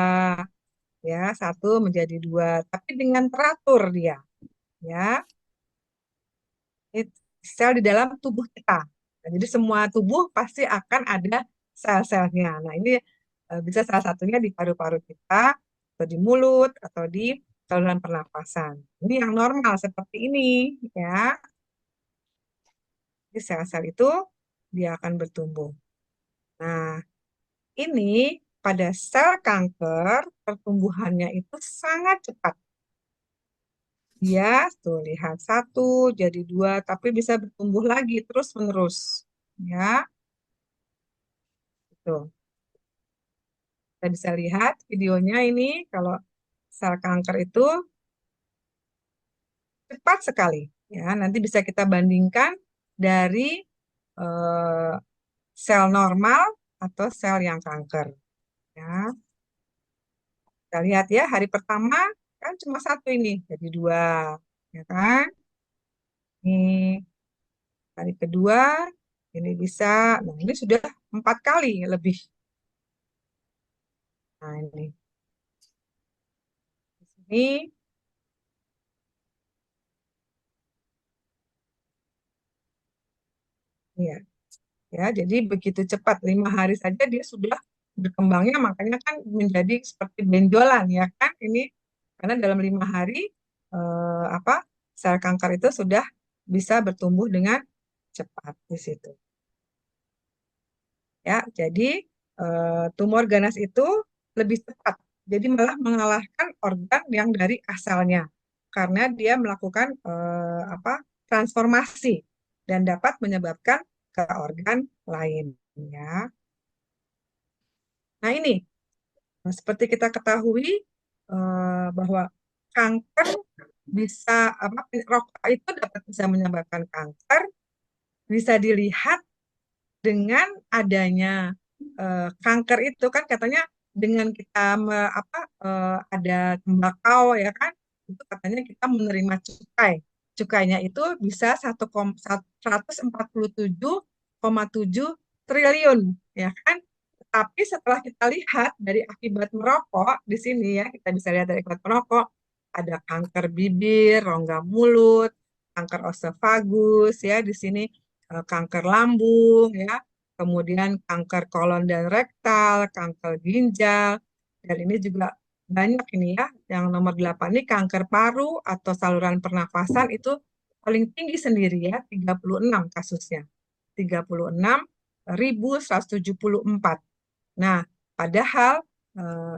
ya, satu menjadi dua, tapi dengan teratur dia, ya. Ini sel di dalam tubuh kita. Nah, jadi semua tubuh pasti akan ada sel-selnya. Nah, ini bisa salah satunya di paru-paru kita, atau di mulut, atau di saluran pernapasan. Ini yang normal seperti ini, ya. Jadi sel-sel itu dia akan bertumbuh. Nah, ini pada sel kanker pertumbuhannya itu sangat cepat. Dia tuh lihat satu jadi dua, tapi bisa bertumbuh lagi terus menerus, ya. Tuh, kita bisa lihat videonya ini kalau sel kanker itu cepat sekali. Ya, nanti bisa kita bandingkan dari eh, sel normal atau sel yang kanker. Ya, kita lihat ya, hari pertama kan cuma satu ini, jadi dua, ya kan? Ini hari kedua, ini bisa, nah ini sudah 4 kali lebih. Nah ini, di sini, ya, ya, jadi begitu cepat 5 hari saja dia sudah berkembangnya, makanya kan menjadi seperti benjolan, ya kan? Ini karena dalam 5 hari apa sel kanker itu sudah bisa bertumbuh dengan cepat di situ. Ya, jadi tumor ganas itu lebih cepat. Jadi malah mengalahkan organ yang dari asalnya karena dia melakukan apa transformasi dan dapat menyebabkan ke organ lain. Ya. Nah ini seperti kita ketahui bahwa kanker bisa apa rokok itu dapat bisa menyebabkan kanker, bisa dilihat dengan adanya kanker itu kan katanya dengan kita ada tembakau ya kan itu katanya kita menerima cukai. Cukainya itu bisa 147,7 ya kan. Tapi setelah kita lihat dari akibat merokok di sini ya, kita bisa lihat dari akibat merokok ada kanker bibir, rongga mulut, kanker osofagus ya di sini kanker lambung ya, kemudian kanker kolon dan rektal, kanker ginjal, dan ini juga banyak ini ya, yang nomor 8 ini kanker paru atau saluran pernafasan itu paling tinggi sendiri ya, 36 kasusnya. 36.174. Nah, padahal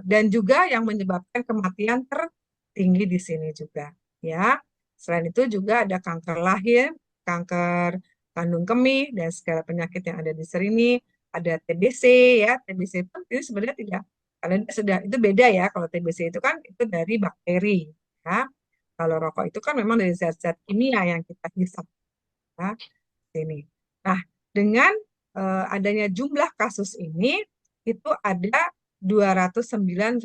dan juga yang menyebabkan kematian tertinggi di sini juga ya. Selain itu juga ada kanker lahir, kanker kandung kemih dan segala penyakit yang ada di sini, ada TBC ya. TBC itu sebenarnya tidak kalian sudah itu beda ya. Kalau TBC itu kan itu dari bakteri ya. Kalau rokok itu kan memang dari zat-zat kimia yang kita hisap ya, sini. Nah, dengan adanya jumlah kasus ini itu ada 209.000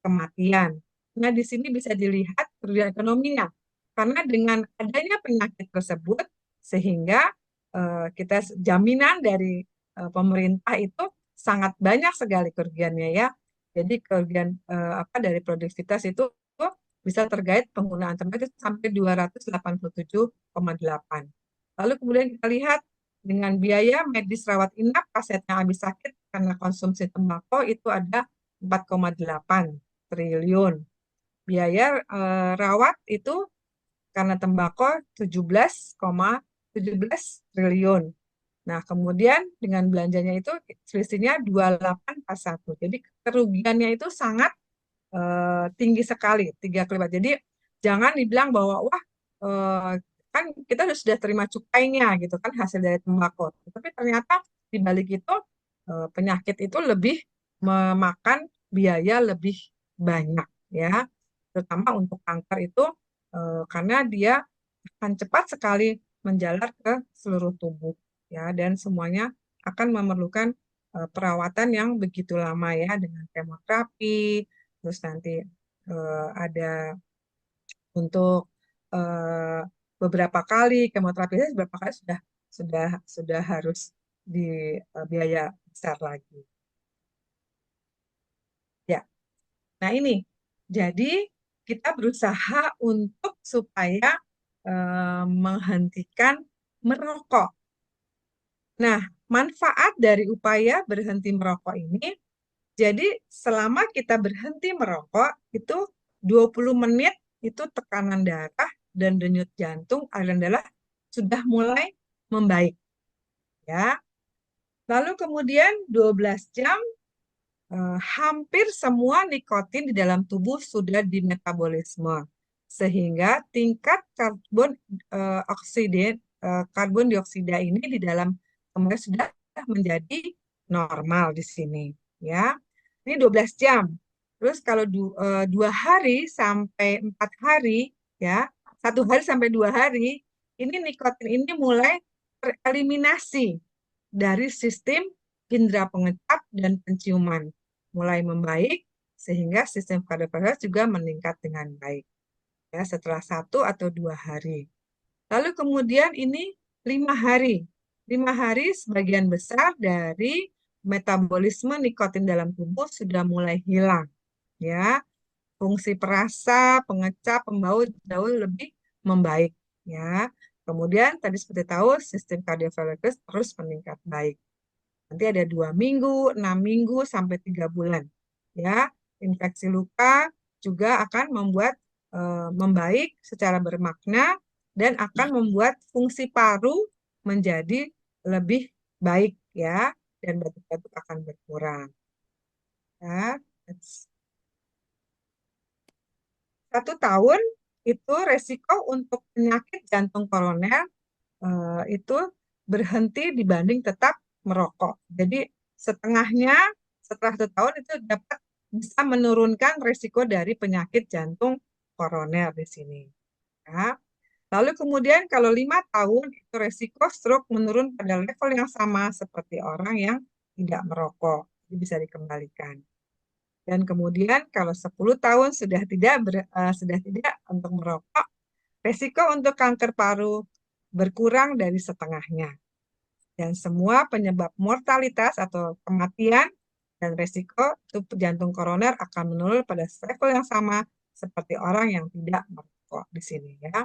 kematian. Nah, di sini bisa dilihat kerugian ekonominya. Karena dengan adanya penyakit tersebut, sehingga kita jaminan dari pemerintah itu sangat banyak sekali kerugiannya ya. Jadi kerugian apa dari produktivitas itu bisa terkait penggunaan tempat itu sampai 287,8. Lalu kemudian kita lihat dengan biaya medis rawat inap pasien yang habis sakit karena konsumsi tembakau itu ada 4,8 triliun. Biaya rawat itu karena tembakau 17,17 triliun. Nah, kemudian dengan belanjanya itu selisihnya 28,1. Jadi kerugiannya itu sangat tinggi sekali, 3 kali lipat. Jadi jangan dibilang bahwa wah kan kita sudah terima cukainya gitu kan hasil dari tembakau. Tapi ternyata di balik itu penyakit itu lebih memakan biaya lebih banyak ya, terutama untuk kanker itu karena dia akan cepat sekali menjalar ke seluruh tubuh ya dan semuanya akan memerlukan perawatan yang begitu lama ya dengan kemoterapi, terus nanti ada untuk eh, beberapa kali kemoterapi beberapa kali sudah harus di biaya besar lagi. Ya, nah ini jadi kita berusaha untuk supaya menghentikan merokok. Nah, manfaat dari upaya berhenti merokok ini, jadi selama kita berhenti merokok itu 20 menit itu tekanan darah dan denyut jantung adalah sudah mulai membaik ya. Lalu kemudian 12 jam hampir semua nikotin di dalam tubuh sudah dimetabolisme sehingga tingkat karbon dioksida ini di dalam kemarin sudah menjadi normal di sini ya. Ini 12 jam. Terus kalau 2 hari sampai 4 hari ya, 1 hari sampai 2 hari ini nikotin ini mulai tereliminasi dari sistem indera pengecap dan penciuman, mulai membaik sehingga sistem kardiovaskular juga meningkat dengan baik ya setelah 1 atau 2 hari. Lalu kemudian ini 5 hari. 5 hari sebagian besar dari metabolisme nikotin dalam tubuh sudah mulai hilang ya. Fungsi perasa, pengecap, pembau jauh lebih membaik ya. Kemudian tadi seperti tahu sistem kardiovaskular terus meningkat baik. Nanti ada 2 minggu, 6 minggu sampai 3 bulan ya. Infeksi luka juga akan membuat membaik secara bermakna dan akan membuat fungsi paru menjadi lebih baik ya, dan batuk-batuk akan berkurang ya. 1 tahun itu resiko untuk penyakit jantung koroner itu berhenti dibanding tetap merokok. Jadi setengahnya setelah 1 tahun itu dapat bisa menurunkan resiko dari penyakit jantung koroner di sini ya. Lalu kemudian kalau 5 tahun itu resiko stroke menurun pada level yang sama seperti orang yang tidak merokok. Jadi bisa dikembalikan. Dan kemudian kalau 10 tahun sudah tidak untuk merokok, resiko untuk kanker paru berkurang dari setengahnya. Dan semua penyebab mortalitas atau kematian dan resiko itu jantung koroner akan menurun pada level yang sama seperti orang yang tidak merokok di sini ya.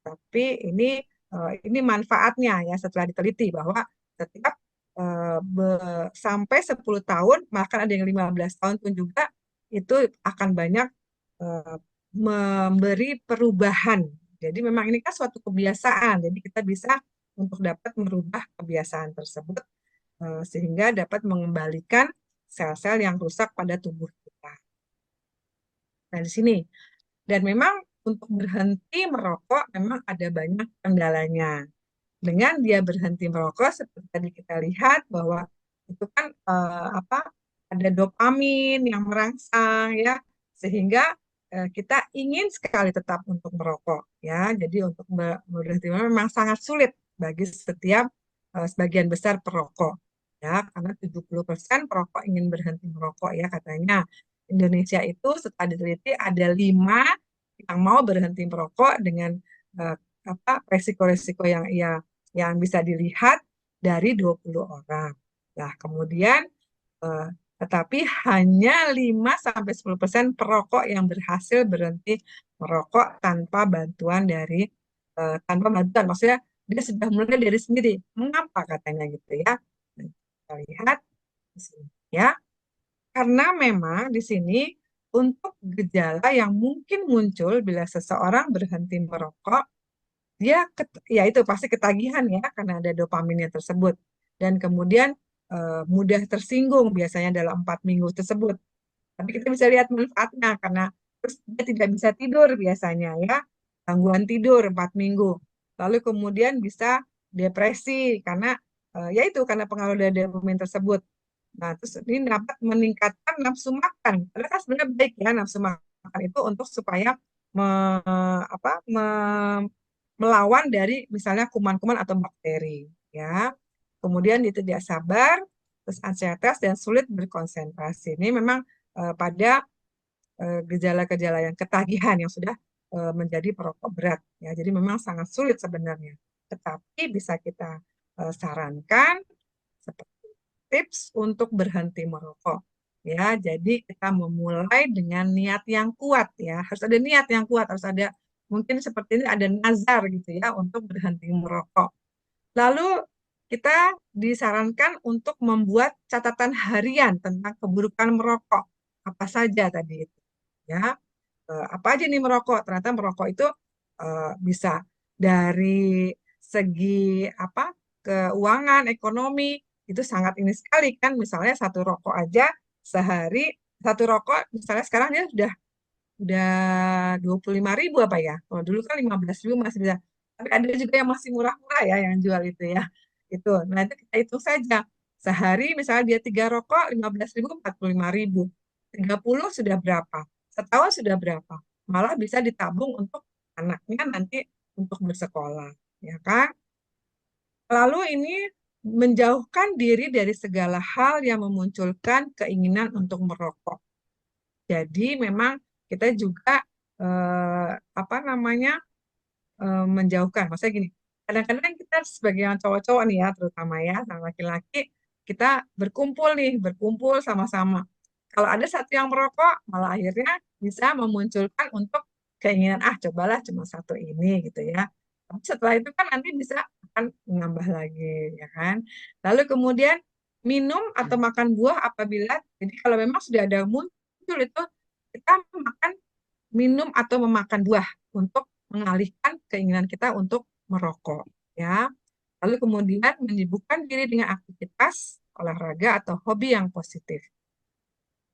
Tapi ini manfaatnya ya setelah diteliti bahwa setiap sampai 10 tahun, bahkan ada yang 15 tahun pun juga itu akan banyak memberi perubahan. Jadi memang ini kan suatu kebiasaan, jadi kita bisa untuk dapat merubah kebiasaan tersebut sehingga dapat mengembalikan sel-sel yang rusak pada tubuh kita. Nah, di sini. Dan memang untuk berhenti merokok memang ada banyak kendalanya. Dengan dia berhenti merokok, seperti tadi kita lihat bahwa itu kan ada dopamin yang merangsang ya, sehingga kita ingin sekali tetap untuk merokok ya. Jadi untuk berhenti merokok memang sangat sulit bagi setiap sebagian besar perokok ya, karena 70% perokok ingin berhenti merokok ya katanya. Indonesia itu setelah diteliti ada 5 yang mau berhenti merokok dengan resiko-resiko yang bisa dilihat dari 20 orang. Nah, kemudian tetapi hanya 5-10% perokok yang berhasil berhenti merokok tanpa bantuan maksudnya dia sudah mulai dari sendiri. Mengapa katanya gitu ya? Nah, kita lihat di sini ya. Karena memang di sini untuk gejala yang mungkin muncul bila seseorang berhenti merokok, dia ya itu pasti ketagihan ya karena ada dopaminnya tersebut. Dan kemudian mudah tersinggung biasanya dalam 4 minggu tersebut. Tapi kita bisa lihat manfaatnya karena terus dia tidak bisa tidur biasanya ya, gangguan tidur 4 minggu. Lalu kemudian bisa depresi karena ya itu karena pengaruh dari dopamin tersebut. Nah, terus ini dapat meningkatkan nafsu makan. Padahal kan sebenarnya baik ya nafsu makan itu untuk supaya melawan dari misalnya kuman-kuman atau bakteri ya. Kemudian dia tidak sabar, terus ansietas dan sulit berkonsentrasi. Ini memang pada gejala-gejala yang ketagihan yang sudah menjadi perokok berat ya. Jadi memang sangat sulit sebenarnya. Tetapi bisa kita sarankan seperti tips untuk berhenti merokok ya. Jadi kita memulai dengan niat yang kuat ya, harus ada niat yang kuat, harus ada mungkin seperti ini ada nazar gitu ya untuk berhenti merokok. Lalu kita disarankan untuk membuat catatan harian tentang keburukan merokok apa saja tadi itu ya. Apa aja nih merokok? Ternyata merokok itu bisa dari segi keuangan, ekonomi itu sangat ini sekali kan. Misalnya satu rokok aja sehari, satu rokok misalnya sekarang dia udah 25.000 apa ya. Kalau dulu kan 15.000 masih bisa. Tapi ada juga yang masih murah-murah ya yang jual itu ya. Itu. Nah, itu kita hitung saja. Sehari misalnya dia 3 rokok 15.000, 45.000. 30 sudah berapa? Setahun sudah berapa? Malah bisa ditabung untuk anaknya nanti untuk bersekolah. ya kan? Lalu ini menjauhkan diri dari segala hal yang memunculkan keinginan untuk merokok. Jadi memang kita juga apa namanya menjauhkan. Maksudnya gini, kadang-kadang kita sebagai yang cowok-cowok nih ya, terutama ya, sama laki-laki, kita berkumpul sama-sama. Kalau ada satu yang merokok, malah akhirnya bisa memunculkan untuk keinginan, cobalah cuma satu ini gitu ya. Tapi setelah itu kan nanti bisa akan menambah lagi, ya kan. Lalu kemudian minum atau makan buah apabila, jadi kalau memang sudah ada muncul itu, kita makan, minum atau memakan buah untuk mengalihkan keinginan kita untuk merokok, ya. Lalu kemudian menyibukkan diri dengan aktivitas olahraga atau hobi yang positif.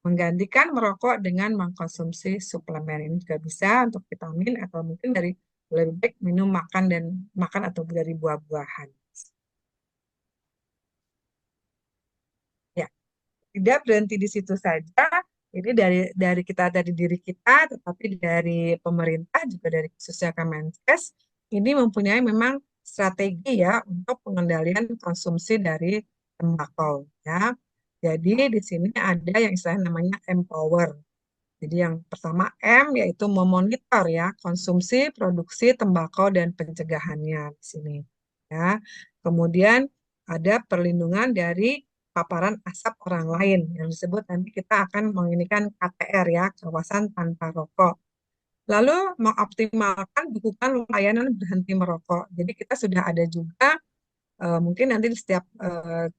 Menggantikan merokok dengan mengkonsumsi suplemen, ini juga bisa untuk vitamin atau mungkin dari lebih baik minum makan atau dari buah-buahan. Ya, tidak berhenti di situ saja. Ini dari kita, dari diri kita, tetapi dari pemerintah juga dari khususnya Kemenkes ini mempunyai memang strategi ya untuk pengendalian konsumsi dari tembakau ya. Jadi di sini ada yang istilahnya namanya Empower. Jadi yang pertama M yaitu memonitor ya konsumsi, produksi tembakau dan pencegahannya di sini ya. Kemudian ada perlindungan dari paparan asap orang lain yang disebut nanti kita akan menginikan KTR ya, kawasan tanpa rokok. Lalu mengoptimalkan dukungan layanan berhenti merokok. Jadi kita sudah ada juga mungkin nanti di setiap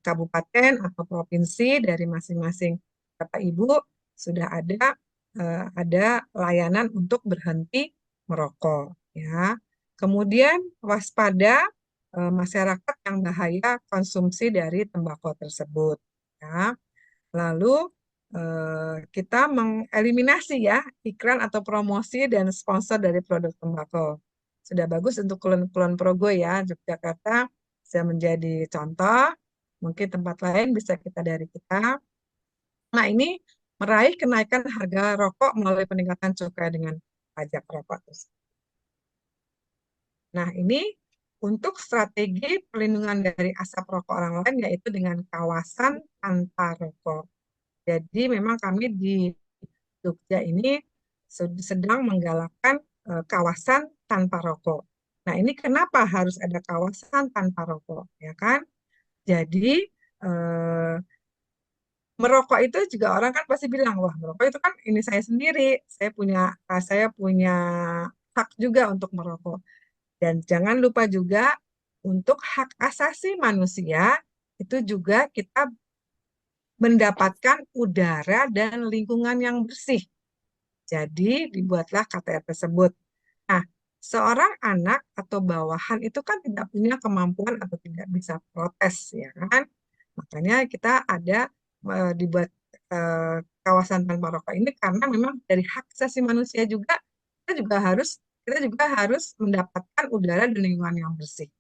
kabupaten atau provinsi dari masing-masing Bapak Ibu sudah ada layanan untuk berhenti merokok ya. Kemudian waspada masyarakat yang bahaya konsumsi dari tembakau tersebut ya. Lalu kita mengeliminasi ya iklan atau promosi dan sponsor dari produk tembakau. Sudah bagus untuk Kulon Progo ya, Yogyakarta bisa menjadi contoh. Mungkin tempat lain bisa kita dari kita. Nah, ini meraih kenaikan harga rokok melalui peningkatan cukai dengan pajak rokok. Nah, ini untuk strategi perlindungan dari asap rokok orang lain yaitu dengan kawasan tanpa rokok. Jadi memang kami di Jogja ini sedang menggalakkan kawasan tanpa rokok. Nah, ini kenapa harus ada kawasan tanpa rokok, ya kan? Jadi merokok itu juga orang kan pasti bilang, wah merokok itu kan ini saya sendiri, saya punya hak juga untuk merokok. Dan jangan lupa juga untuk hak asasi manusia itu juga kita mendapatkan udara dan lingkungan yang bersih. Jadi dibuatlah KTR tersebut. Nah, seorang anak atau bawahan itu kan tidak punya kemampuan atau tidak bisa protes, ya kan? Makanya kita ada dibuat kawasan tanpa rokok ini karena memang dari hak asasi manusia juga kita juga harus mendapatkan udara dan lingkungan yang bersih.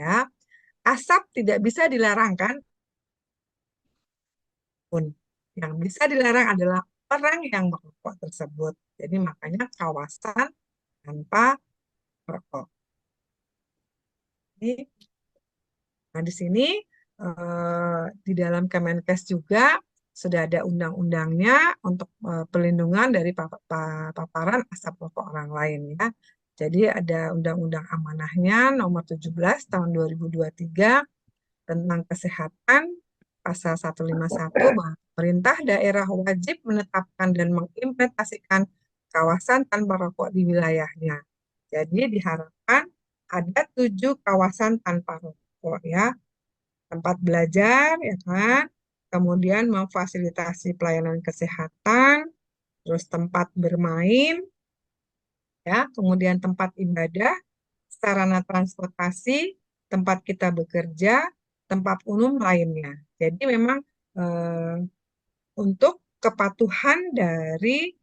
Ya, asap tidak bisa dilarangkan pun. Yang bisa dilarang adalah orang yang merokok tersebut. Jadi makanya kawasan tanpa rokok. Nah, di sini di dalam Kemenkes juga sudah ada undang-undangnya untuk perlindungan dari paparan asap rokok orang lain ya. Jadi ada Undang-Undang Amanahnya nomor 17 tahun 2023 tentang kesehatan pasal 151 bahwa pemerintah daerah wajib menetapkan dan mengimplementasikan kawasan tanpa rokok di wilayahnya. Jadi diharapkan ada 7 kawasan tanpa rokok ya, tempat belajar ya kan, kemudian memfasilitasi pelayanan kesehatan, terus tempat bermain ya, kemudian tempat ibadah, sarana transportasi, tempat kita bekerja, tempat umum lainnya. Jadi memang eh, untuk kepatuhan dari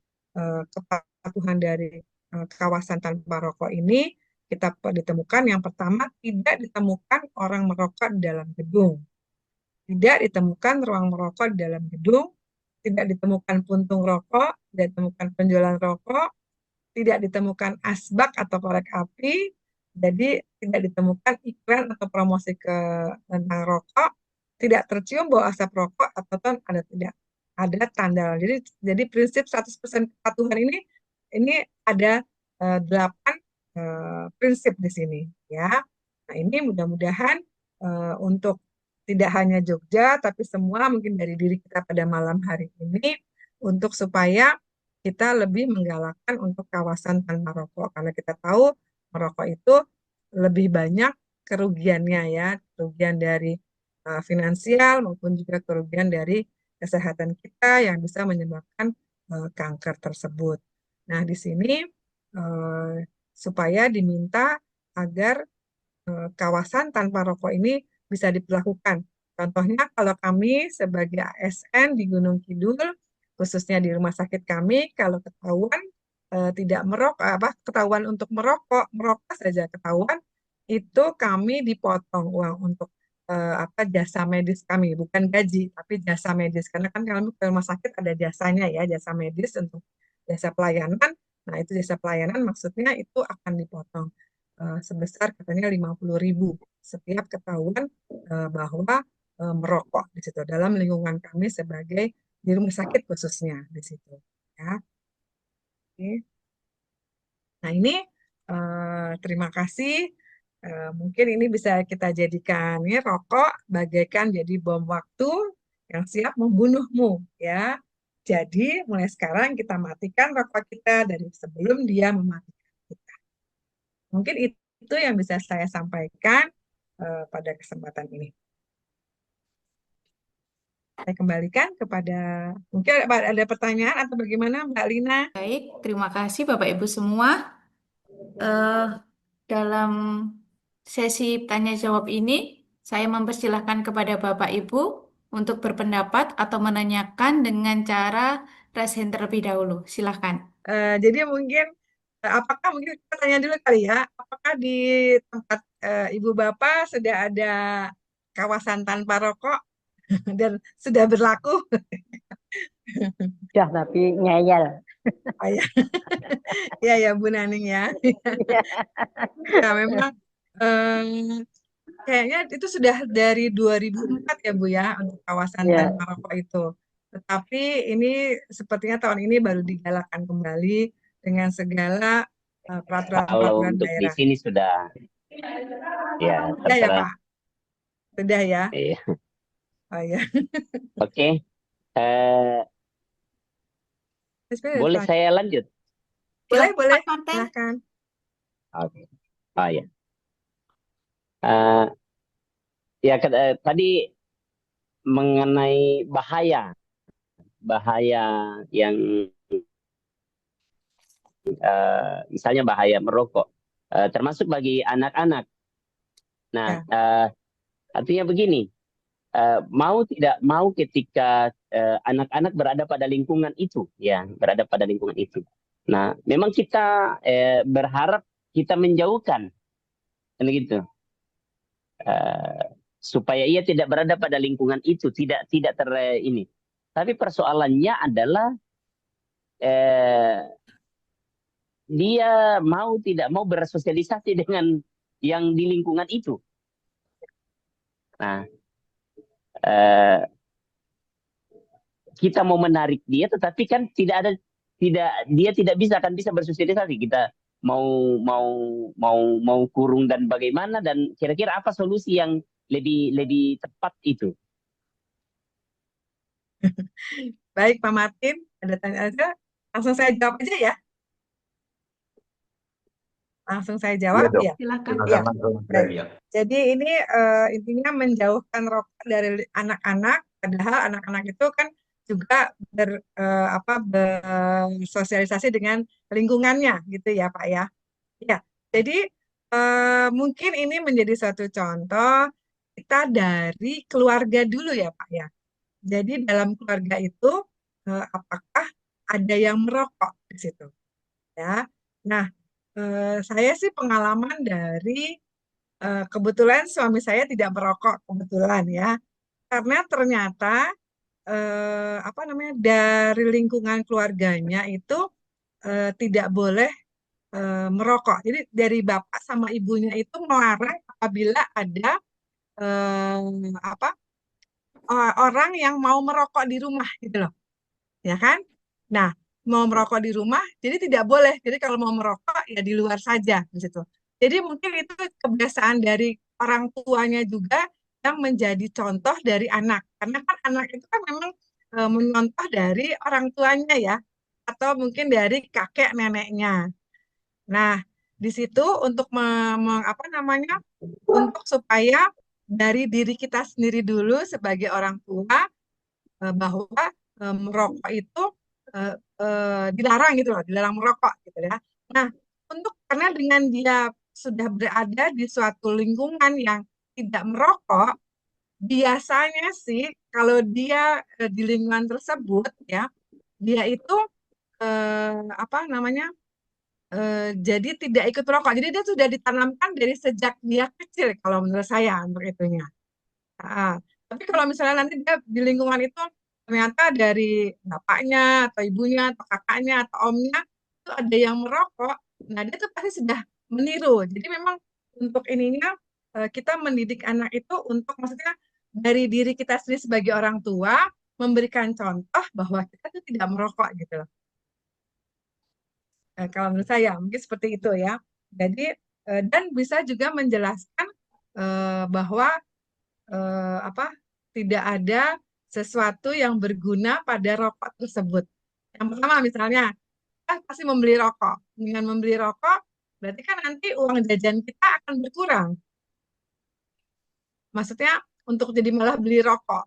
kawasan tanpa rokok ini kita ditemukan yang pertama tidak ditemukan orang merokok di dalam gedung, tidak ditemukan ruang merokok di dalam gedung, tidak ditemukan puntung rokok, tidak ditemukan penjualan rokok, tidak ditemukan asbak atau korek api, Jadi tidak ditemukan iklan atau promosi tentang rokok, tidak tercium bau asap rokok atau ada tidak ada tanda. Jadi prinsip 100% kepatuhan ini ada 8 prinsip di sini ya. Nah, ini mudah-mudahan untuk tidak hanya Jogja tapi semua mungkin dari diri kita pada malam hari ini untuk supaya kita lebih menggalakkan untuk kawasan tanpa rokok karena kita tahu merokok itu lebih banyak kerugiannya ya, kerugian dari finansial maupun juga kerugian dari kesehatan kita yang bisa menyebabkan kanker tersebut. Nah, di sini supaya diminta agar kawasan tanpa rokok ini bisa diperlakukan. Contohnya kalau kami sebagai ASN di Gunung Kidul, khususnya di rumah sakit kami, kalau ketahuan tidak merokok, ketahuan untuk merokok saja ketahuan, itu kami dipotong uang untuk jasa medis kami, bukan gaji, tapi jasa medis. Karena kan kami ke rumah sakit ada jasanya ya, jasa medis untuk jasa pelayanan. Nah, itu jasa pelayanan maksudnya itu akan dipotong sebesar katanya 50.000 setiap ketahuan bahwa merokok di situ dalam lingkungan kami sebagai di rumah sakit khususnya di situ ya. Oke. Nah, ini terima kasih. Mungkin ini bisa kita jadikan ini rokok bagaikan jadi bom waktu yang siap membunuhmu ya. Jadi mulai sekarang kita matikan rokok kita dari sebelum dia mematikan kita. Mungkin itu yang bisa saya sampaikan pada kesempatan ini. Saya kembalikan kepada, mungkin ada pertanyaan atau bagaimana Mbak Lina? Baik, terima kasih Bapak Ibu semua. Eh, dalam sesi tanya jawab ini, saya mempersilahkan kepada Bapak Ibu untuk berpendapat atau menanyakan dengan cara raise hand terlebih dahulu. Silahkan. Jadi mungkin, apakah mungkin kita tanya dulu kali ya, apakah di tempat Ibu Bapak sudah ada kawasan tanpa rokok dan sudah berlaku? Ya, tapi ngeyel. Oh, ya. Ya, ya Bu Naning ya. Ya, memang kayaknya itu sudah dari 2004 ya Bu ya untuk kawasan Ya, tanpa rokok itu. Tetapi ini sepertinya tahun ini baru digalakkan kembali dengan segala Kalau peraturan-peraturan untuk di daerah. sini sudah ya Ya, ya terserah. Pak. Sudah ya. Iya. Oh ya. Oke, Eh, boleh saya lanjut? Boleh, Silahkan boleh. Pak Martin. Silahkan. Oke. Oh ya. Eh, ya tadi mengenai bahaya yang misalnya bahaya merokok, termasuk bagi anak-anak. Nah, Ya. artinya begini, mau tidak mau ketika anak-anak berada pada lingkungan itu, ya berada pada lingkungan itu. Nah, memang kita berharap kita menjauhkan, kan gitu, supaya ia tidak berada pada lingkungan itu, tidak ini. Tapi persoalannya adalah dia mau tidak mau bersosialisasi dengan yang di lingkungan itu. Nah, kita mau menarik dia, tetapi kan dia tidak bisa bersosialisasi. Kita mau kurung dan bagaimana, dan kira-kira apa solusi yang lebih tepat itu? Baik Pak Martin, ada tanya aja. Langsung saya jawab aja ya. Langsung saya jawab Dok. ya. Silakan. Silakan Ya. langsung. Baik. Ya. Jadi ini intinya menjauhkan rokok dari anak-anak, padahal anak-anak itu kan juga bersosialisasi dengan lingkungannya gitu ya Pak ya. Ya. Jadi mungkin ini menjadi suatu contoh kita dari keluarga dulu ya Pak ya. Jadi dalam keluarga itu apakah ada yang merokok di situ ya. Nah, saya sih pengalaman dari kebetulan suami saya tidak merokok kebetulan ya. Karena ternyata dari lingkungan keluarganya itu tidak boleh merokok. Jadi dari bapak sama ibunya itu melarang apabila ada apa orang yang mau merokok di rumah gitu loh, ya kan? Nah, mau merokok di rumah, jadi tidak boleh. Jadi kalau mau merokok ya di luar saja di situ. Jadi mungkin itu kebiasaan dari orang tuanya juga yang menjadi contoh dari anak. Karena kan anak itu kan memang mencontoh dari orang tuanya ya, atau mungkin dari kakek neneknya. Nah, di situ untuk apa namanya? Untuk supaya dari diri kita sendiri dulu sebagai orang tua bahwa merokok itu dilarang gitu loh, dilarang merokok gitu ya. Nah, karena dengan dia sudah berada di suatu lingkungan yang tidak merokok, biasanya sih kalau dia di lingkungan tersebut ya, dia itu apa namanya? Jadi tidak ikut merokok. Jadi dia sudah ditanamkan dari sejak dia kecil kalau menurut saya untuk itunya. Ah, tapi kalau misalnya nanti dia di lingkungan itu ternyata dari bapaknya atau ibunya atau kakaknya atau omnya itu ada yang merokok, nah dia tuh pasti sudah meniru. Jadi memang untuk ininya kita mendidik anak itu untuk maksudnya dari diri kita sendiri sebagai orang tua memberikan contoh bahwa kita tuh tidak merokok gitu loh. Kalau menurut saya mungkin seperti itu ya. Jadi dan bisa juga menjelaskan bahwa apa tidak ada sesuatu yang berguna pada rokok tersebut. Yang pertama misalnya, kita pasti membeli rokok. Dengan membeli rokok, berarti kan nanti uang jajan kita akan berkurang. Maksudnya untuk jadi malah beli rokok,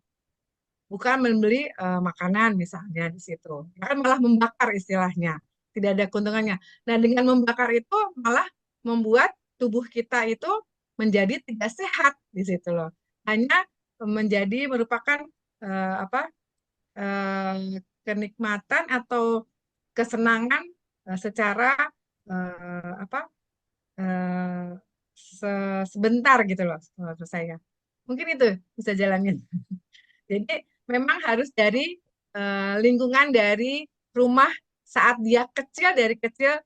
bukan membeli makanan misalnya di situ. Ya kan malah membakar istilahnya, tidak ada keuntungannya. Nah dengan membakar itu malah membuat tubuh kita itu menjadi tidak sehat di situ loh. Hanya menjadi merupakan apa kenikmatan atau kesenangan secara apa sebentar gitu loh menurut saya. Mungkin itu bisa jalannya. Jadi memang harus dari lingkungan dari rumah saat dia kecil dari kecil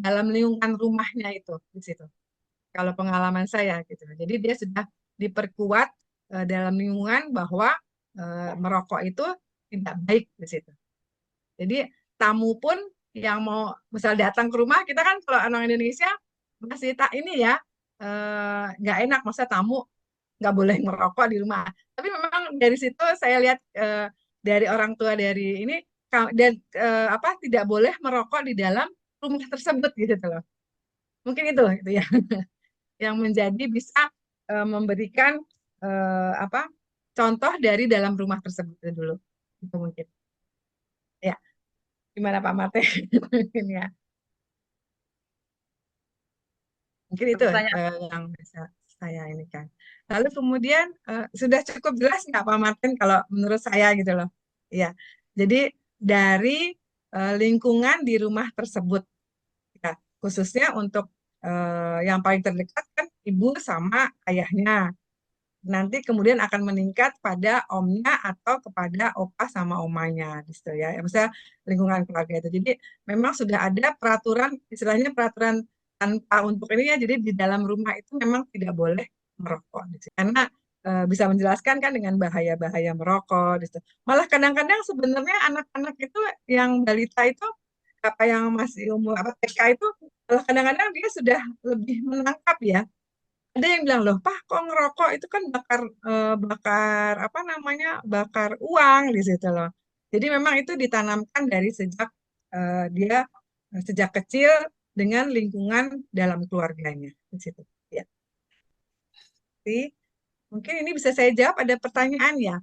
dalam lingkungan rumahnya itu di situ. Kalau pengalaman saya gitu. Jadi dia sudah diperkuat dalam lingkungan bahwa merokok itu tidak baik di situ. Jadi tamu pun yang mau misal datang ke rumah kita kan kalau orang Indonesia masih tak ini ya nggak enak masa tamu nggak boleh merokok di rumah. Tapi memang dari situ saya lihat dari orang tua dari ini dan apa tidak boleh merokok di dalam rumah tersebut gitu loh. Mungkin itu ya yang menjadi bisa memberikan apa contoh dari dalam rumah tersebut dulu. Itu mungkin. Ya, gimana Pak Martin? Mungkin ya. Mungkin itu yang bisa saya ini kan. Lalu kemudian sudah cukup jelas nggak Pak Martin kalau menurut saya gitu loh. Ya, jadi dari lingkungan di rumah tersebut, ya, khususnya untuk yang paling terdekat kan ibu sama ayahnya. Nanti kemudian akan meningkat pada omnya atau kepada opa sama omanya, gitu ya. Misalnya lingkungan keluarga itu. Jadi memang sudah ada peraturan, istilahnya peraturan tanpa untuk ini ya. Jadi di dalam rumah itu memang tidak boleh merokok, gitu. Karena bisa menjelaskan kan dengan bahaya-bahaya merokok, gitu. Malah kadang-kadang sebenarnya anak-anak itu yang balita itu apa yang masih umur apa TK itu, malah kadang-kadang dia sudah lebih menangkap ya ada yang bilang loh, Pak, kok ngerokok itu kan bakar apa namanya bakar uang di situ loh. Jadi memang itu ditanamkan dari sejak dia sejak kecil dengan lingkungan dalam keluarganya di situ. Ya. Jadi, mungkin ini bisa saya jawab. Ada pertanyaan ya.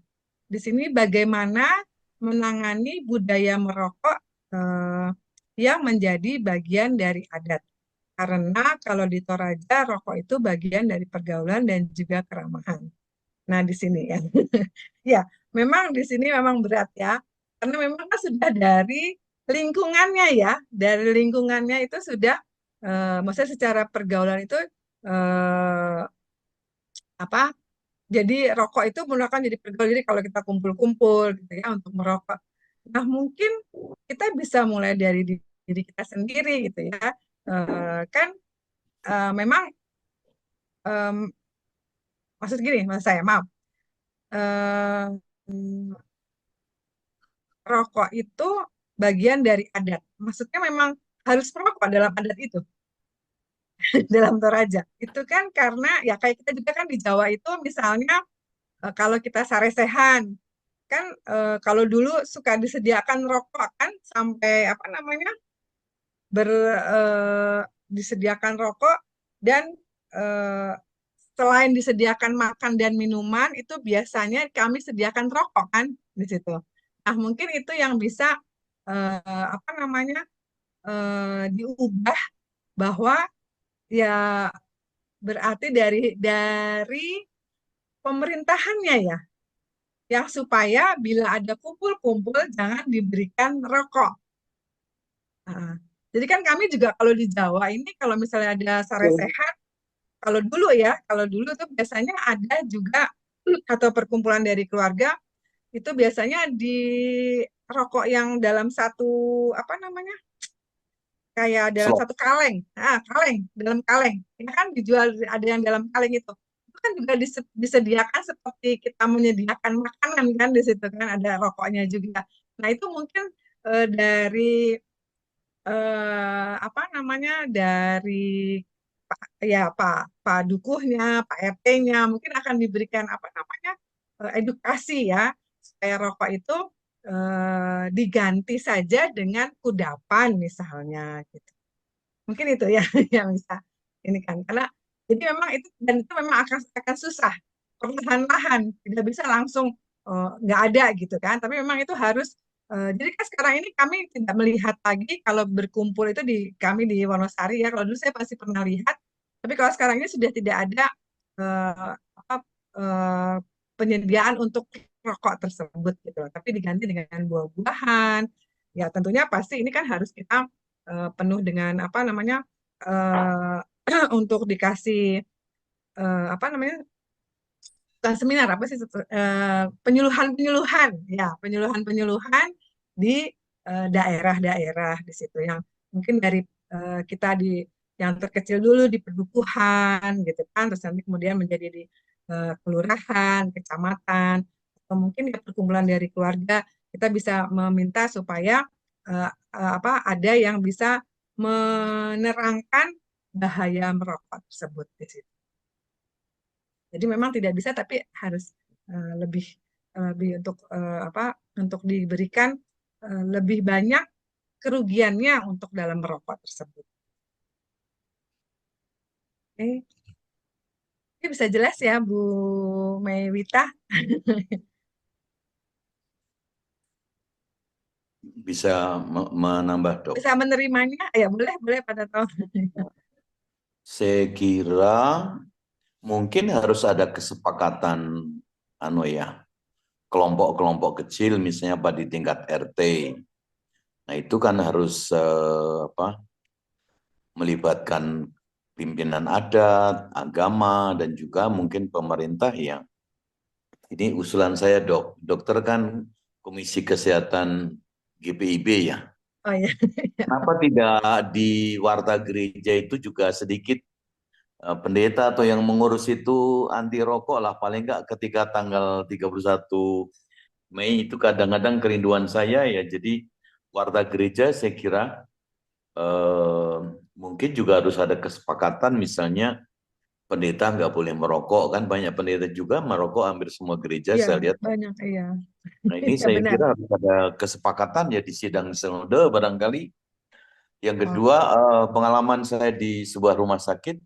Di sini bagaimana menangani budaya merokok yang menjadi bagian dari adat. Karena kalau di Toraja, rokok itu bagian dari pergaulan dan juga keramahan. Nah, di sini ya. Ya, memang di sini memang berat ya. Karena memang kan sudah dari lingkungannya ya. Dari lingkungannya itu sudah, maksudnya secara pergaulan itu, apa, jadi rokok itu merupakan jadi pergaulan. Jadi kalau kita kumpul-kumpul gitu ya untuk merokok. Nah, mungkin kita bisa mulai dari diri kita sendiri gitu ya. kan memang maksud gini, maksud saya maaf, eh, rokok itu bagian dari adat. Maksudnya memang harus merokok dalam adat itu, dalam Toraja. Itu kan karena ya kayak kita juga kan di Jawa itu misalnya kalau kita saresehan kan kalau dulu suka disediakan rokok kan sampai apa namanya disediakan rokok dan eh, selain disediakan makan dan minuman itu biasanya kami sediakan rokok kan di situ. Nah mungkin itu yang bisa apa namanya diubah bahwa ya berarti dari pemerintahannya ya yang supaya bila ada kumpul-kumpul jangan diberikan rokok. Nah, jadi kan kami juga kalau di Jawa ini kalau misalnya ada saresehan, kalau dulu tuh biasanya ada juga atau perkumpulan dari keluarga itu biasanya di rokok yang dalam satu apa namanya kayak dalam Slop. satu kaleng, kaleng dalam kaleng, ya kan dijual ada yang dalam kaleng itu kan juga disediakan seperti kita menyediakan makanan kan di situ kan ada rokoknya juga. Nah itu mungkin dari apa namanya dari Pak Dukuhnya, Pak RT-nya mungkin akan diberikan apa namanya edukasi ya supaya rokok itu diganti saja dengan kudapan misalnya gitu. Mungkin itu ya yang bisa ini kan karena jadi memang itu dan itu memang akan susah perlahan-lahan tidak bisa langsung nggak ada gitu kan tapi memang itu harus jadi kan sekarang ini kami tidak melihat lagi kalau berkumpul itu di kami di Wonosari ya kalau dulu saya pasti pernah lihat tapi kalau sekarang ini sudah tidak ada apa, eh, penyediaan untuk rokok tersebut gitu tapi diganti dengan buah-buahan ya tentunya pasti ini kan harus kita penuh dengan apa namanya untuk dikasih apa namanya bukan seminar apa sih penyuluhan-penyuluhan ya penyuluhan-penyuluhan di daerah-daerah di situ yang mungkin dari kita di yang terkecil dulu di pedukuhan gitu kan terus nanti kemudian menjadi di kelurahan, kecamatan atau mungkin ya perkumpulan dari keluarga kita bisa meminta supaya apa ada yang bisa menerangkan bahaya merokok tersebut di situ. Jadi memang tidak bisa tapi harus lebih untuk apa untuk diberikan lebih banyak kerugiannya untuk dalam merokok tersebut. Oke. Ini bisa jelas ya Bu Mewita? Bisa menambah, Dok. Bisa menerimanya? Ya boleh, boleh pada tahun. Saya kira mungkin harus ada kesepakatan kelompok-kelompok kecil misalnya di tingkat RT. Nah, itu kan harus melibatkan pimpinan adat, agama dan juga mungkin pemerintah yang ini usulan saya, Dok. Dokter kan Komisi Kesehatan GPIB ya. Oh ya. Kenapa tidak di warta gereja itu juga sedikit pendeta atau yang mengurus itu anti rokok lah paling enggak ketika tanggal 31 Mei itu kadang-kadang kerinduan saya ya jadi warta gereja saya kira mungkin juga harus ada kesepakatan misalnya pendeta nggak boleh merokok kan banyak pendeta juga merokok hampir semua gereja Iya, saya lihat. banyak iya. Nah ini Ya saya benar. kira harus ada kesepakatan ya di sidang sinode barangkali. Yang Oh, kedua pengalaman saya di sebuah rumah sakit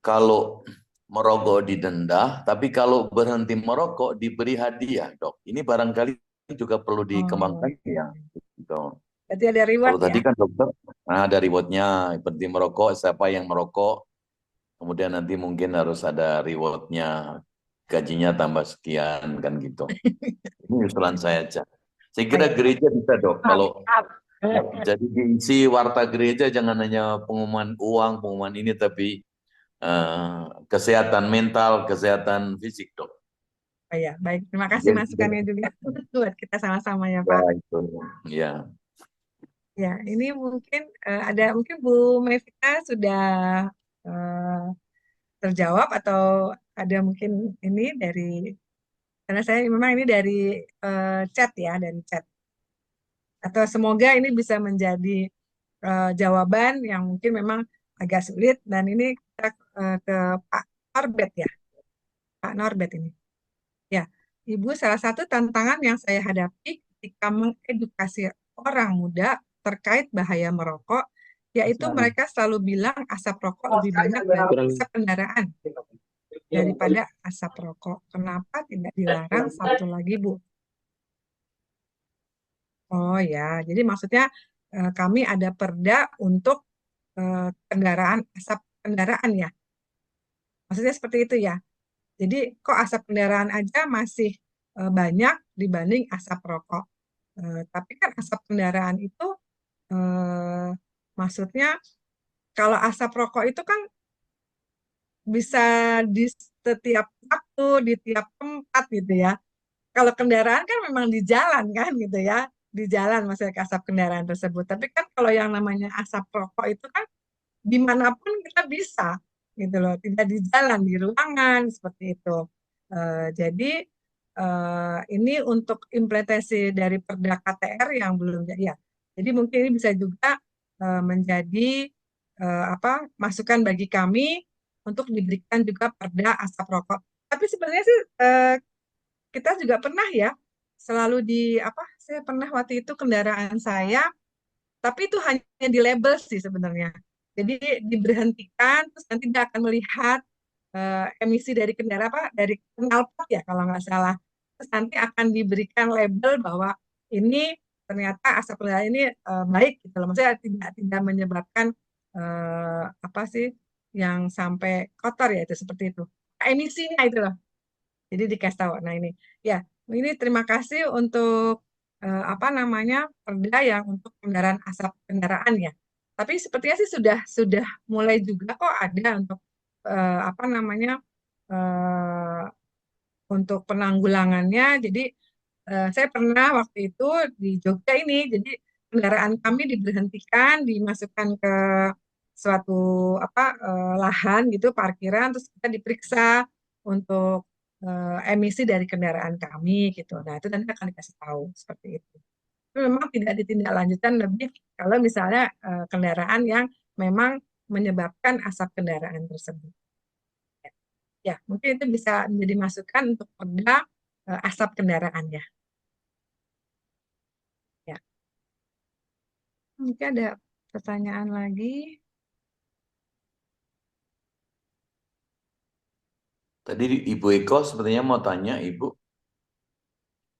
kalau merokok didenda, tapi kalau berhenti merokok diberi hadiah, Dok. Ini barangkali juga perlu oh. dikembangkan ya. Gitu. Berarti ada reward Kalau ya? tadi kan dokter, ada rewardnya, berhenti merokok, siapa yang merokok, kemudian nanti mungkin harus ada rewardnya, gajinya tambah sekian, kan gitu. Ini usulan saya aja. Saya Oh kira ya. gereja bisa, Dok. Kalau Maaf. jadi diisi warta gereja jangan hanya pengumuman uang, pengumuman ini, tapi kesehatan mental, kesehatan fisik, Dok. Oh ya, baik. Terima kasih Jadi, masukannya juga buat kita sama-sama ya, ya Pak. itu, ya. Ya, ini mungkin ada mungkin Bu Mevita sudah eh, terjawab atau ada mungkin ini dari karena saya memang ini dari chat ya, dari chat. Atau semoga ini bisa menjadi jawaban yang mungkin memang agak sulit dan ini kita ke Pak Norbert ya, Pak Norbert ini. Ya, Ibu, salah satu tantangan yang saya hadapi ketika mengedukasi orang muda terkait bahaya merokok, yaitu mereka selalu bilang asap rokok lebih banyak dari kurang asap kendaraan daripada asap rokok. Kenapa tidak dilarang satu lagi, Bu? Oh ya, jadi maksudnya kami ada perda untuk kendaraan, asap kendaraan ya. Maksudnya seperti itu ya. Jadi kok asap kendaraan aja masih banyak dibanding asap rokok. Tapi kan asap kendaraan itu eh, maksudnya kalau asap rokok itu kan bisa di setiap waktu, di tiap tempat gitu ya. Kalau kendaraan kan memang di jalan kan gitu ya, di jalan maksudnya asap kendaraan tersebut. Tapi kan kalau yang namanya asap rokok itu kan dimanapun kita bisa gitu loh, tidak di jalan, di ruangan seperti itu. Jadi ini untuk implementasi dari Perda KTR yang belum jadi ya. Jadi mungkin ini bisa juga menjadi apa masukan bagi kami untuk diberikan juga perda asap rokok. Tapi sebenarnya sih kita juga pernah ya selalu di apa? Saya pernah waktu itu kendaraan saya tapi itu hanya di label sih sebenarnya. Jadi diberhentikan, terus nanti dia akan melihat emisi dari kendaraan apa dari knalpot ya kalau nggak salah. Terus nanti akan diberikan label bahwa ini ternyata asap kendaraan ini baik gitu loh. Maksudnya tidak menyebabkan apa sih yang sampai kotor ya itu seperti itu. Emisinya itu loh. Jadi dikasih tahu. Nah ini terima kasih untuk apa namanya perda yang untuk kendaraan asap kendaraan ya. Tapi sepertinya sih sudah mulai juga kok ada untuk apa namanya eh, untuk penanggulangannya. Jadi saya pernah waktu itu di Jogja ini, jadi kendaraan kami diberhentikan, dimasukkan ke suatu apa lahan gitu, parkiran, terus kita diperiksa untuk emisi dari kendaraan kami gitu. Nah itu nanti akan dikasih tahu seperti itu. Tapi memang tidak ditindaklanjutan lebih kalau misalnya kendaraan yang memang menyebabkan asap kendaraan tersebut. Ya, mungkin itu bisa menjadi masukan untuk perda asap kendaraan ya. Ya, mungkin ada pertanyaan lagi. Tadi Ibu Eko sepertinya mau tanya, Ibu. Oh,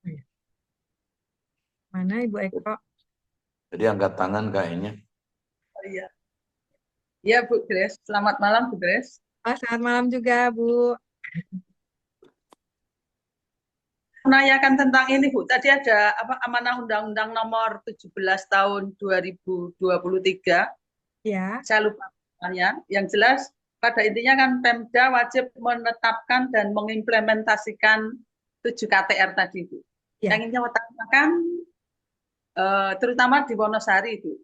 ya. Mana Ibu Eko? Tadi angkat tangan kayaknya. Oh, iya. Iya, Bu Grace. Selamat malam, Bu Grace. Oh, selamat malam juga, Bu. Menanyakan tentang ini, Bu. Tadi ada apa amanah Undang-Undang Nomor 17 Tahun 2023. Ya, Saya lupa namanya. Yang jelas pada intinya kan Pemda wajib menetapkan dan mengimplementasikan 7 KTR tadi, Bu. ya, Yang ingin saya tanyakan terutama di Wonosari, Bu.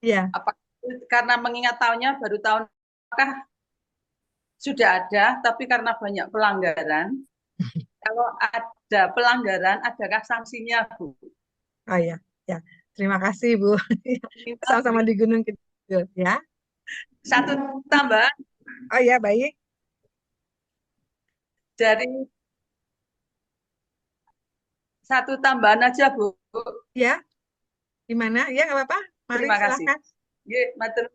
ya. Apa karena mengingat tahunnya baru tahun apakah sudah ada, tapi karena banyak pelanggaran, kalau ada pelanggaran, adakah sanksinya, Bu? Oh ya, ya. Terima kasih, Bu. Minta Sama-sama di Gunung Kidul, ya. satu tambahan Oh ya, baik. dari satu tambahan aja, Bu. Ya, di mana? Ya, nggak apa-apa. Mari, Terima kasih. silahkan. Ye, matur,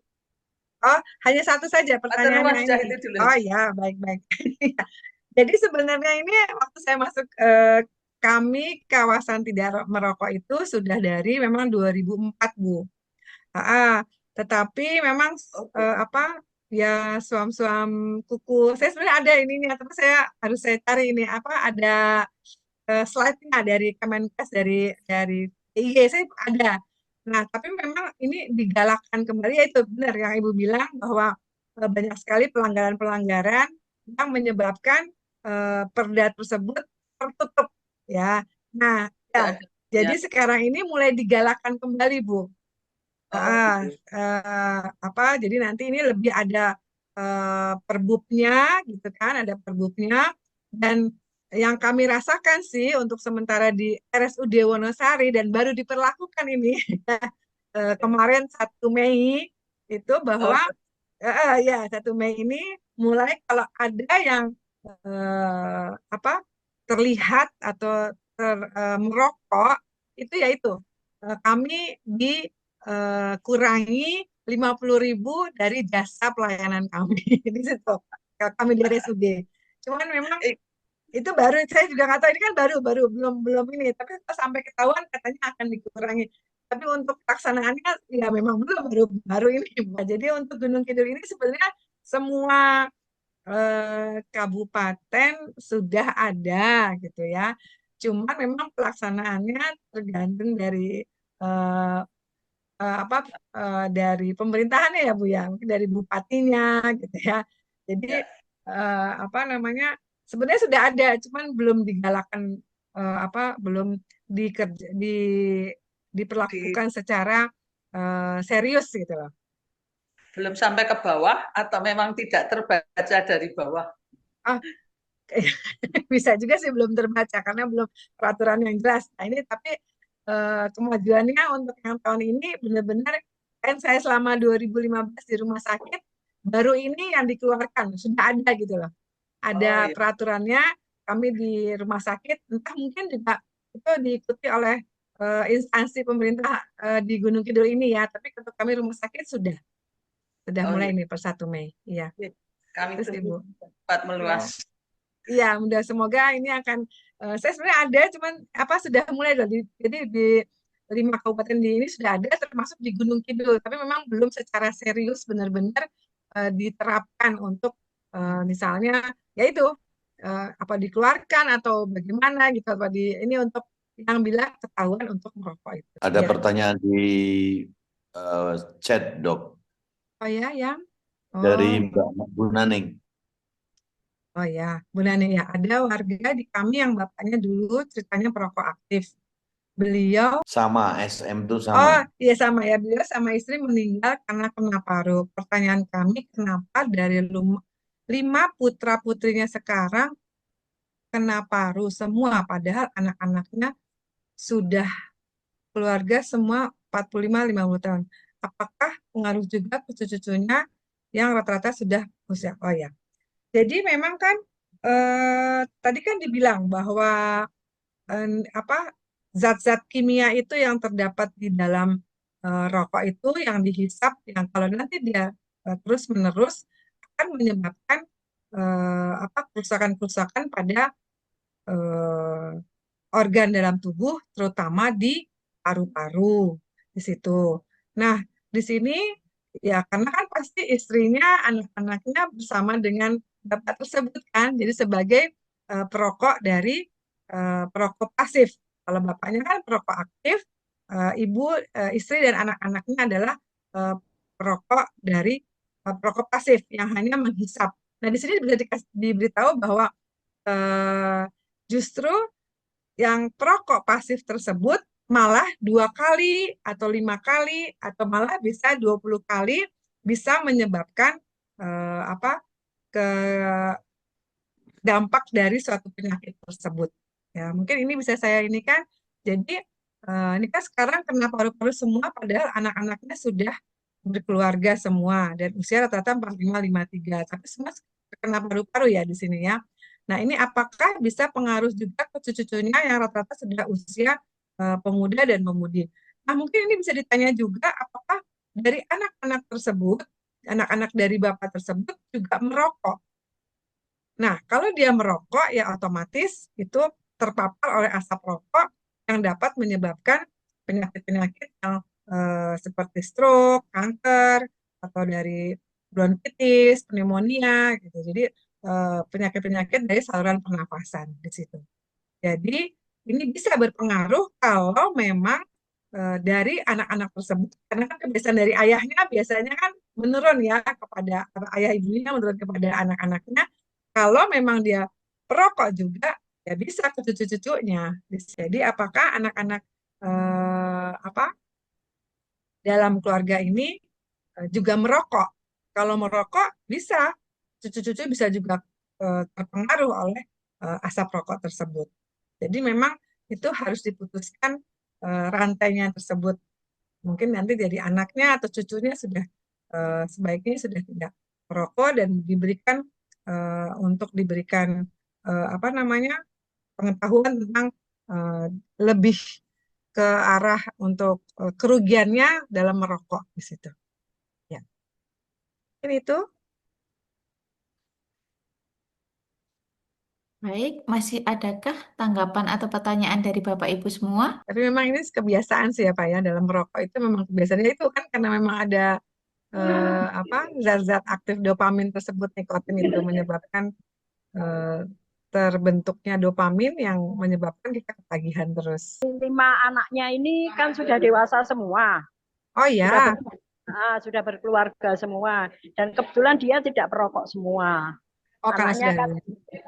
Oh, hanya satu saja matur nuwun, pertanyaannya sudah ini. itu dulu. Oh ya, baik-baik. Jadi sebenarnya ini waktu saya masuk kami kawasan tidak merokok itu sudah dari memang 2004, Bu. Tetapi memang apa ya suam-suam kuku. Saya sebenarnya ada ininya, tapi saya cari ini apa ada slide-nya dari Kemenkes dari DIY saya ada. Nah, tapi memang ini digalakkan kembali ya itu benar yang Ibu bilang bahwa banyak sekali pelanggaran-pelanggaran yang menyebabkan perda tersebut tertutup ya. Nah, ya. Sudah ada. Jadi Ya, sekarang ini mulai digalakkan kembali, Bu. Jadi nanti ini lebih ada perbubnya gitu kan, ada perbubnya. Dan yang kami rasakan sih untuk sementara di RSUD Wonosari dan baru diperlakukan ini kemarin 1 Mei itu bahwa ya 1 Mei ini mulai kalau ada yang terlihat atau merokok itu ya itu kami dikurangi 50.000 dari jasa pelayanan kami di situ kami di RSUD. Cuman memang itu baru, saya juga nggak tahu, ini kan baru belum ini, tapi sampai ketahuan katanya akan dikurangi. Tapi untuk pelaksanaannya ya memang baru ini. Jadi untuk Gunung Kidul ini sebenarnya semua kabupaten sudah ada gitu ya. Cuma memang pelaksanaannya tergantung dari dari pemerintahannya ya Bu ya, mungkin dari bupatinya gitu ya. Jadi sebenarnya sudah ada, cuman belum digalakkan belum diperlakukan secara serius gitu loh. Belum sampai ke bawah atau memang tidak terbaca dari bawah? Bisa juga sih belum terbaca karena belum peraturan yang jelas. Nah ini tapi kemajuannya untuk yang tahun ini benar-benar kan saya selama 2015 di rumah sakit baru ini yang dikeluarkan sudah ada gitu loh. Ada peraturannya, kami di rumah sakit entah mungkin juga itu diikuti oleh instansi pemerintah di Gunung Kidul ini ya, tapi untuk kami rumah sakit sudah mulai nih per 1 Mei. Iya. Kami Terus Ibu cepat meluas. Iya, mudah semoga ini akan saya sebenarnya ada, cuman sudah mulai loh. Jadi di 5 kabupaten di ini sudah ada, termasuk di Gunung Kidul. Tapi memang belum secara serius benar-benar diterapkan untuk misalnya yaitu dikeluarkan atau bagaimana gitu ini untuk yang bila ketahuan untuk merokok itu. Ada Ya. pertanyaan di chat, Dok. Oh ya, yang Dari Mbak Bu Naning. Oh ya, Bu Nani ya, ada warga di kami yang bapaknya dulu ceritanya perokok aktif. Beliau Sama, SM itu sama. Oh, iya sama ya. Beliau sama istri meninggal karena kena paru. Pertanyaan kami, kenapa dari 5 putra-putrinya sekarang kena paru semua, padahal anak-anaknya sudah keluarga semua 45-50 tahun. Apakah pengaruh juga ke cucu-cucunya yang rata-rata sudah usia? Oh ya. Jadi memang kan tadi kan dibilang bahwa zat-zat kimia itu yang terdapat di dalam rokok itu yang dihisap, yang kalau nanti dia terus-menerus akan menyebabkan kerusakan-kerusakan pada organ dalam tubuh, terutama di paru-paru di situ. Nah, di sini ya karena kan pasti istrinya, anak-anaknya bersama dengan bapak tersebut kan, jadi sebagai perokok dari perokok pasif. Kalau bapaknya kan perokok aktif, ibu, istri dan anak-anaknya adalah perokok dari perokok pasif yang hanya menghisap. Nah, di sini bisa diberitahu bahwa justru yang perokok pasif tersebut malah 2 kali atau 5 kali atau malah bisa 20 kali bisa menyebabkan ke dampak dari suatu penyakit tersebut. Ya, mungkin ini bisa saya ini kan. Jadi ini kan sekarang kena paru-paru semua padahal anak-anaknya sudah berkeluarga semua dan usia rata-rata 45-53. Tapi semua kena paru-paru ya di sini ya. Nah, ini apakah bisa pengaruh juga ke cucu-cucunya yang rata-rata sudah usia pemuda dan pemudi. Nah, mungkin ini bisa ditanya juga apakah dari anak-anak tersebut, anak-anak dari bapak tersebut juga merokok. Nah, kalau dia merokok ya otomatis itu terpapar oleh asap rokok yang dapat menyebabkan penyakit-penyakit yang seperti stroke, kanker, atau dari bronkitis, pneumonia gitu. Jadi penyakit-penyakit dari saluran pernafasan di situ. Jadi ini bisa berpengaruh kalau memang dari anak-anak tersebut, karena kan kebiasaan dari ayahnya biasanya kan menurun ya kepada ayah ibunya, menurun kepada anak-anaknya. Kalau memang dia perokok juga, ya bisa ke cucu-cucunya. Jadi apakah anak-anak dalam keluarga ini juga merokok. Kalau merokok bisa, cucu-cucu bisa juga terpengaruh oleh asap rokok tersebut. Jadi memang itu harus diputuskan rantainya tersebut. Mungkin nanti jadi anaknya atau cucunya sudah sebaiknya sudah tidak merokok dan diberikan untuk diberikan apa namanya pengetahuan tentang lebih ke arah untuk kerugiannya dalam merokok di situ. Ya, ini itu. Baik, masih adakah tanggapan atau pertanyaan dari Bapak Ibu semua? Tapi memang ini kebiasaan sih ya Pak ya, dalam merokok itu memang kebiasaannya itu kan karena memang ada apa zat-zat aktif dopamin tersebut, nikotin itu menyebabkan terbentuknya dopamin yang menyebabkan kita ketagihan terus. 5 anaknya ini kan sudah dewasa semua, Oh sudah ya, sudah berkeluarga semua, dan kebetulan dia tidak perokok semua. oh karena Anaknya sudah. kan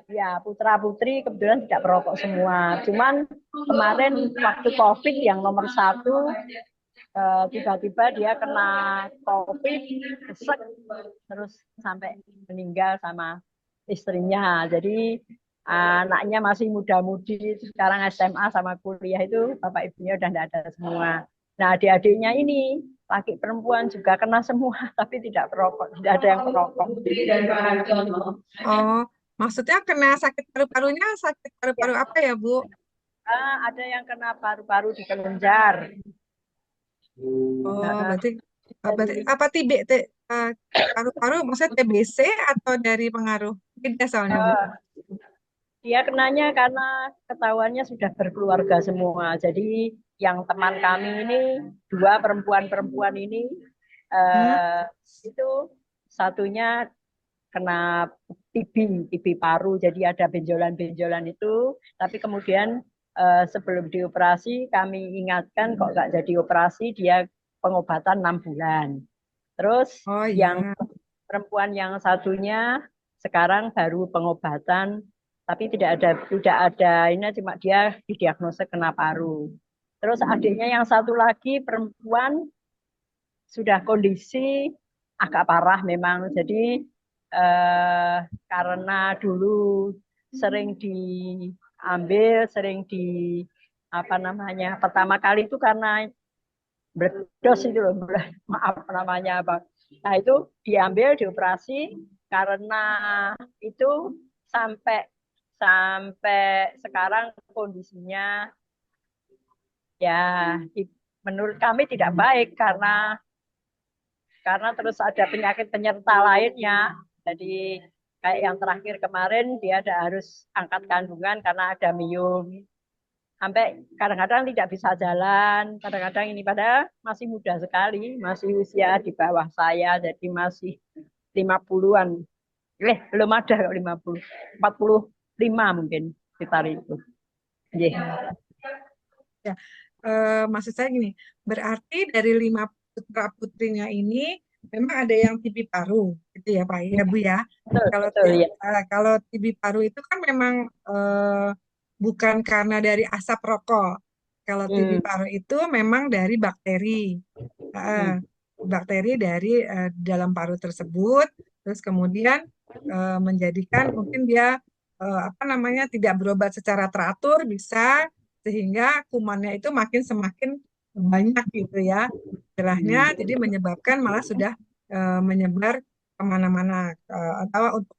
ya putra putri kebetulan tidak perokok semua. Cuman kemarin waktu COVID yang nomor 1 tiba-tiba dia kena COVID, kesek, terus sampai meninggal sama istrinya. Jadi anaknya masih muda-mudi, sekarang SMA sama kuliah itu bapak ibunya udah tidak ada semua. Nah adik-adiknya ini laki perempuan juga kena semua, tapi tidak perokok, tidak ada yang perokok. Oh, maksudnya kena sakit paru-parunya, sakit paru-paru apa ya Bu? Ada yang kena paru-paru di kelenjar. Oh, berarti apa paru-paru maksudnya TBC atau dari pengaruh? Beda soalnya Bu. Dia kenanya karena ketahuannya sudah berkeluarga semua. Jadi yang teman kami ini 2 perempuan-perempuan ini itu satunya kena TB paru, jadi ada benjolan-benjolan itu. Tapi kemudian sebelum dioperasi kami ingatkan kok nggak jadi operasi, dia pengobatan 6 bulan. Terus Oh yang iya. perempuan yang satunya sekarang baru pengobatan, tapi tidak ada ini, cuma dia didiagnosa kena paru. Terus adiknya yang satu lagi perempuan sudah kondisi agak parah memang. Jadi karena dulu sering diambil, sering di apa namanya, pertama kali itu karena berdos itu loh, maaf namanya apa. Nah itu diambil, dioperasi, karena itu sampai sekarang kondisinya ya menurut kami tidak baik karena terus ada penyakit penyerta lainnya. Jadi kayak yang terakhir kemarin dia harus angkat kandungan karena ada miom. Sampai kadang-kadang tidak bisa jalan, kadang-kadang ini pada masih muda sekali, masih usia di bawah saya, jadi masih 50-an. Belum ada kok 50, 45 mungkin sekitar itu. Yeah. Ya, maksud saya gini, berarti dari 5 putra putrinya ini memang ada yang TB paru, gitu ya Pak ya Bu ya. Kalau Betul, ya. kalau TB paru itu kan memang bukan karena dari asap rokok. Kalau TB paru itu memang dari bakteri, bakteri dari dalam paru tersebut, terus kemudian menjadikan mungkin dia apa namanya tidak berobat secara teratur bisa sehingga kumannya itu semakin banyak gitu ya istilahnya, jadi menyebabkan malah sudah menyebar kemana-mana atau untuk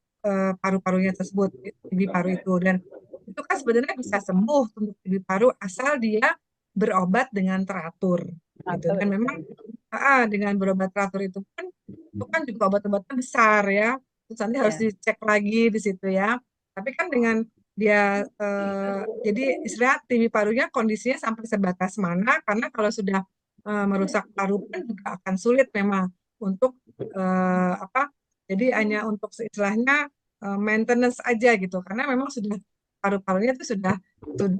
paru-parunya tersebut TB paru itu, dan itu kan sebenarnya bisa sembuh untuk TB paru asal dia berobat dengan teratur gitu, dan memang dengan berobat teratur itu kan juga obat-obatnya besar ya, terus nanti harus dicek lagi di situ ya, tapi kan dengan dia jadi istilah TB parunya kondisinya sampai sebatas mana, karena kalau sudah merusak paru pun juga akan sulit memang untuk apa, jadi hanya untuk istilahnya maintenance aja gitu, karena memang sudah paru-parunya itu sudah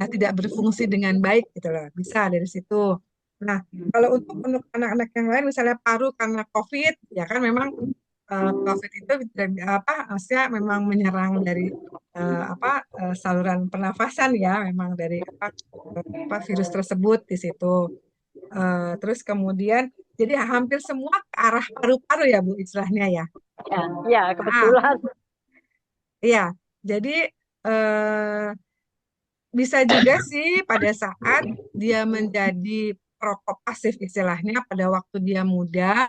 tidak berfungsi dengan baik gitu loh, bisa dari situ. Nah, kalau untuk anak-anak yang lain misalnya paru karena COVID ya kan memang COVID itu maksudnya memang menyerang dari saluran pernafasan ya, memang dari virus tersebut di situ. Terus kemudian Jadi hampir semua ke arah paru-paru ya Bu istilahnya ya. Ya, ya Ah, kebetulan. iya. Jadi eh, bisa juga sih pada saat dia menjadi perokok pasif istilahnya pada waktu dia muda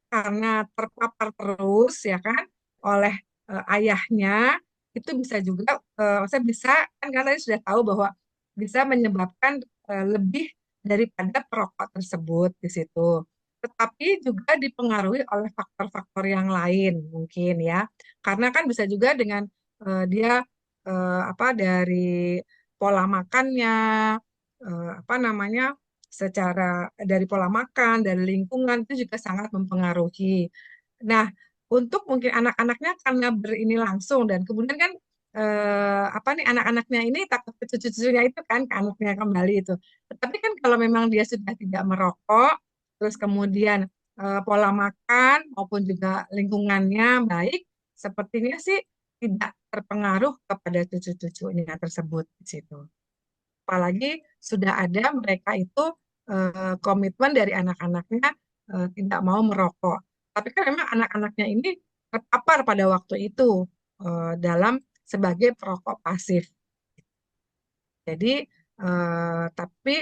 karena terpapar terus ya kan oleh ayahnya itu bisa juga saya bisa kan karena tadi sudah tahu bahwa bisa menyebabkan lebih daripada perokok tersebut di situ. Tetapi juga dipengaruhi oleh faktor-faktor yang lain mungkin ya. Karena kan bisa juga dengan dia apa dari pola makannya apa namanya secara dari pola makan, dari lingkungan itu juga sangat mempengaruhi. Nah, untuk mungkin anak-anaknya karena berini langsung dan kemudian kan apa nih anak-anaknya ini takut ke cucu-cucunya itu kan ke anaknya kembali itu. Tetapi kan kalau memang dia sudah tidak merokok, terus kemudian pola makan maupun juga lingkungannya baik, sepertinya sih tidak terpengaruh kepada cucu-cucunya tersebut di situ. Apalagi sudah ada mereka itu komitmen dari anak-anaknya tidak mau merokok. Tapi kan memang anak-anaknya ini terpapar pada waktu itu dalam sebagai perokok pasif. Jadi tapi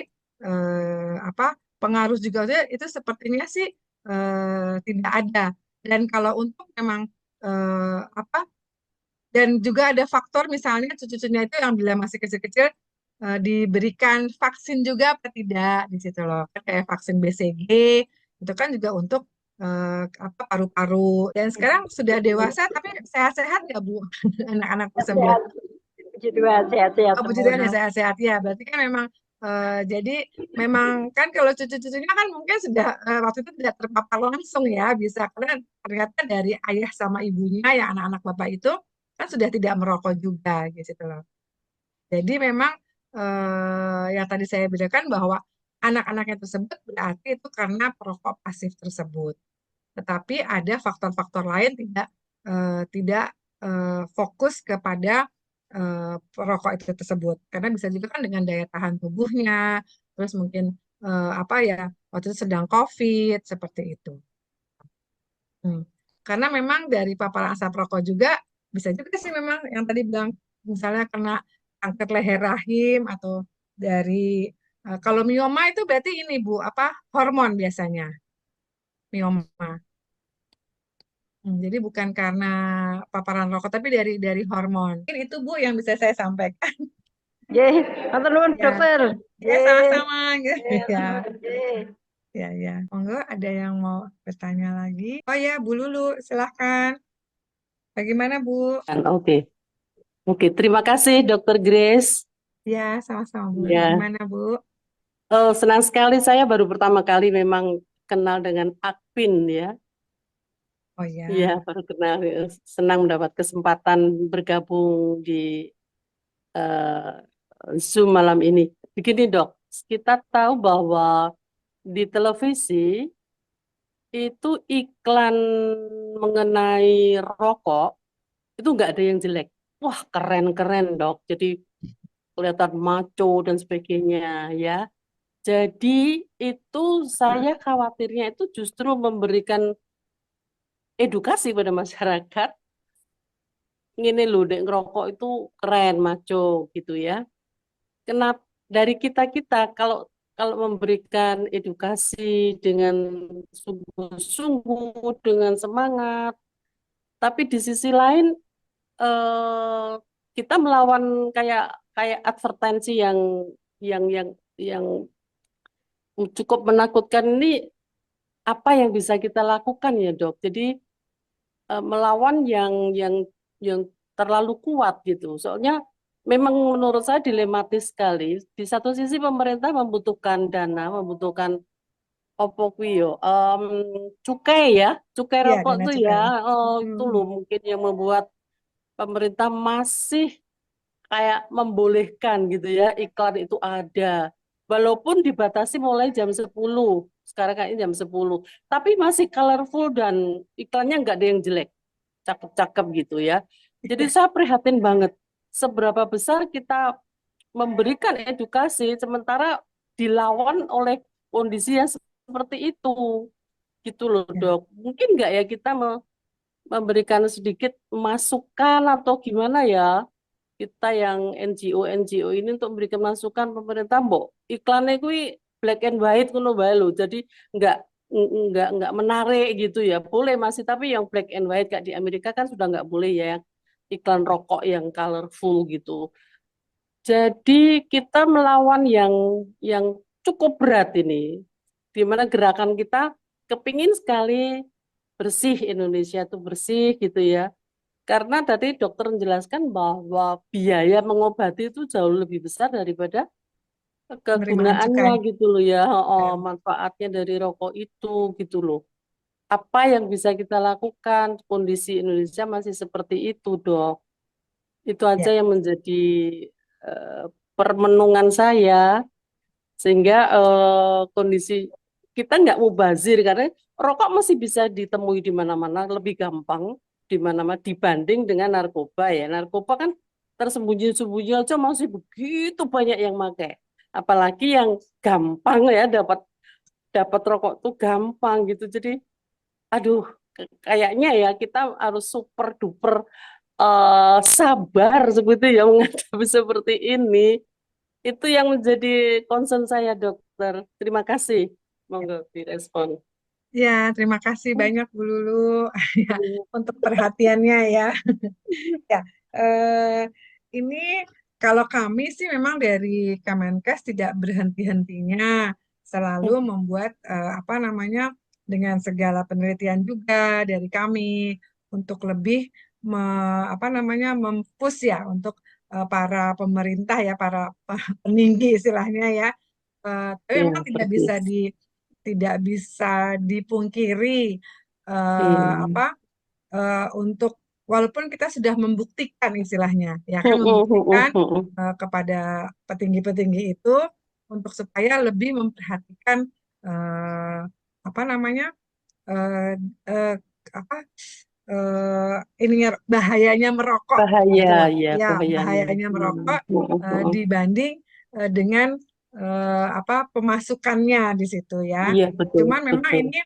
apa pengaruh juga itu sepertinya sih tidak ada. Dan kalau untuk memang apa dan juga ada faktor misalnya cucu-cucunya itu yang bila masih kecil-kecil diberikan vaksin juga apa tidak di situ loh. Kan kayak vaksin BCG itu kan juga untuk apa paru-paru. Dan sekarang sudah dewasa tapi sehat-sehat nggak Bu anak-anak tersebut? Sehat, puji Tuhan, sehat-sehat Oh, puji semua. Tuhan ya sehat-sehat ya. Berarti kan memang jadi memang kan kalau cucu-cucunya kan mungkin sudah waktu itu tidak terpapar langsung ya bisa karena ternyata dari ayah sama ibunya ya anak-anak bapak itu kan sudah tidak merokok juga gitu loh. Jadi memang yang tadi saya bedakan bahwa anak-anaknya tersebut berarti itu karena perokok pasif tersebut. Tetapi ada faktor-faktor lain tidak fokus kepada perokok itu tersebut. Karena bisa juga kan dengan daya tahan tubuhnya, terus mungkin apa ya waktu itu sedang COVID seperti itu. Karena memang dari paparan asap rokok juga bisa juga sih memang yang tadi bilang misalnya kena kanker leher rahim atau dari kalau mioma itu berarti ini Bu apa hormon biasanya mioma. Jadi bukan karena paparan rokok tapi dari hormon. Mungkin itu Bu yang bisa saya sampaikan. Ye, matur nuwun Ya, dokter. ya sama-sama gitu ya. Ye. Ya. Monggo ada yang mau bertanya lagi? Oh ya, Bu Lulu, silahkan. Bagaimana Bu? Oke, oke. Terima kasih, Dokter Grace. Ya, sama-sama Bu. Ya, Gimana Bu? senang sekali saya baru pertama kali memang kenal dengan Akpin ya. Oh ya. Iya, baru kenal. Senang mendapat kesempatan bergabung di Zoom malam ini. Begini, Dok, kita tahu bahwa di televisi itu iklan mengenai rokok itu nggak ada yang jelek. Wah, keren-keren, Dok. Jadi kelihatan maco dan sebagainya ya. Jadi itu saya khawatirnya itu justru memberikan edukasi pada masyarakat. Ini loh, dek ngerokok itu keren, maco gitu ya. Kenapa dari kita-kita kalau kalau memberikan edukasi dengan sungguh-sungguh, dengan semangat, tapi di sisi lain kita melawan kayak kayak advertensi yang yang yang cukup menakutkan ini apa yang bisa kita lakukan ya dok? Jadi melawan yang terlalu kuat gitu. Soalnya memang menurut saya dilematis sekali. Di satu sisi pemerintah membutuhkan dana, membutuhkan opo kuwi yo, cukai ya, cukai Iya, rokok dana tuh ya, cukai. itu loh mungkin yang membuat pemerintah masih kayak membolehkan gitu ya iklan itu ada. Walaupun dibatasi mulai jam 10. Sekarang kayaknya jam 10. Tapi masih colorful dan iklannya nggak ada yang jelek. Cakep-cakep gitu ya. Jadi saya prihatin banget. Seberapa besar kita memberikan edukasi sementara dilawan oleh kondisi yang seperti itu, gitu loh dok. Mungkin nggak ya kita memberikan sedikit masukan atau gimana ya, kita yang NGO ini untuk memberikan masukan pemerintah, mbok iklannya kui black and white kuno bae lho. Jadi nggak nggak menarik gitu ya. Boleh masih, tapi yang black and white kayak di Amerika kan sudah nggak boleh ya, iklan rokok yang colorful gitu. Jadi kita melawan yang cukup berat ini, di mana gerakan kita kepingin sekali bersih, Indonesia itu bersih gitu ya. Karena tadi dokter menjelaskan bahwa biaya mengobati itu jauh lebih besar daripada Penerimaan kegunaannya cukai. gitu loh ya. Oh, Ya. manfaatnya dari rokok itu gitu loh. Apa yang bisa kita lakukan? Kondisi Indonesia masih seperti itu, Dok. Itu aja Ya. yang menjadi eh, permenungan saya, sehingga kondisi kita nggak mubazir, karena rokok masih bisa ditemui di mana-mana, lebih gampang di mana-mana dibanding dengan narkoba ya. Narkoba kan tersembunyi-sembunyi aja masih begitu banyak yang pakai. Apalagi yang gampang ya, dapat dapat rokok tuh gampang gitu. Jadi aduh, kayaknya ya kita harus super duper sabar seperti ya menghadapi seperti ini. Itu yang menjadi concern saya, dokter. Terima kasih. Monggo direspon. Ya, terima kasih banyak Bu Lulu ya, untuk perhatiannya ya. Ya, eh, ini kalau kami sih memang dari Kemenkes tidak berhenti-hentinya selalu membuat apa namanya, dengan segala penelitian juga dari kami untuk lebih apa namanya, mempush ya untuk para pemerintah ya, para peninggi istilahnya ya. Tapi Ya, memang persis. tidak bisa dipungkiri Iya. apa, untuk walaupun kita sudah membuktikan istilahnya ya kan, membuktikan kepada petinggi-petinggi itu untuk supaya lebih memperhatikan eh, apa namanya, eh, eh, apa, ininya, bahayanya merokok Bahaya, gitu ya, ya, bahayanya. bahayanya merokok dibanding dengan apa, pemasukannya di situ ya. Iya, betul, Cuman memang betul. ini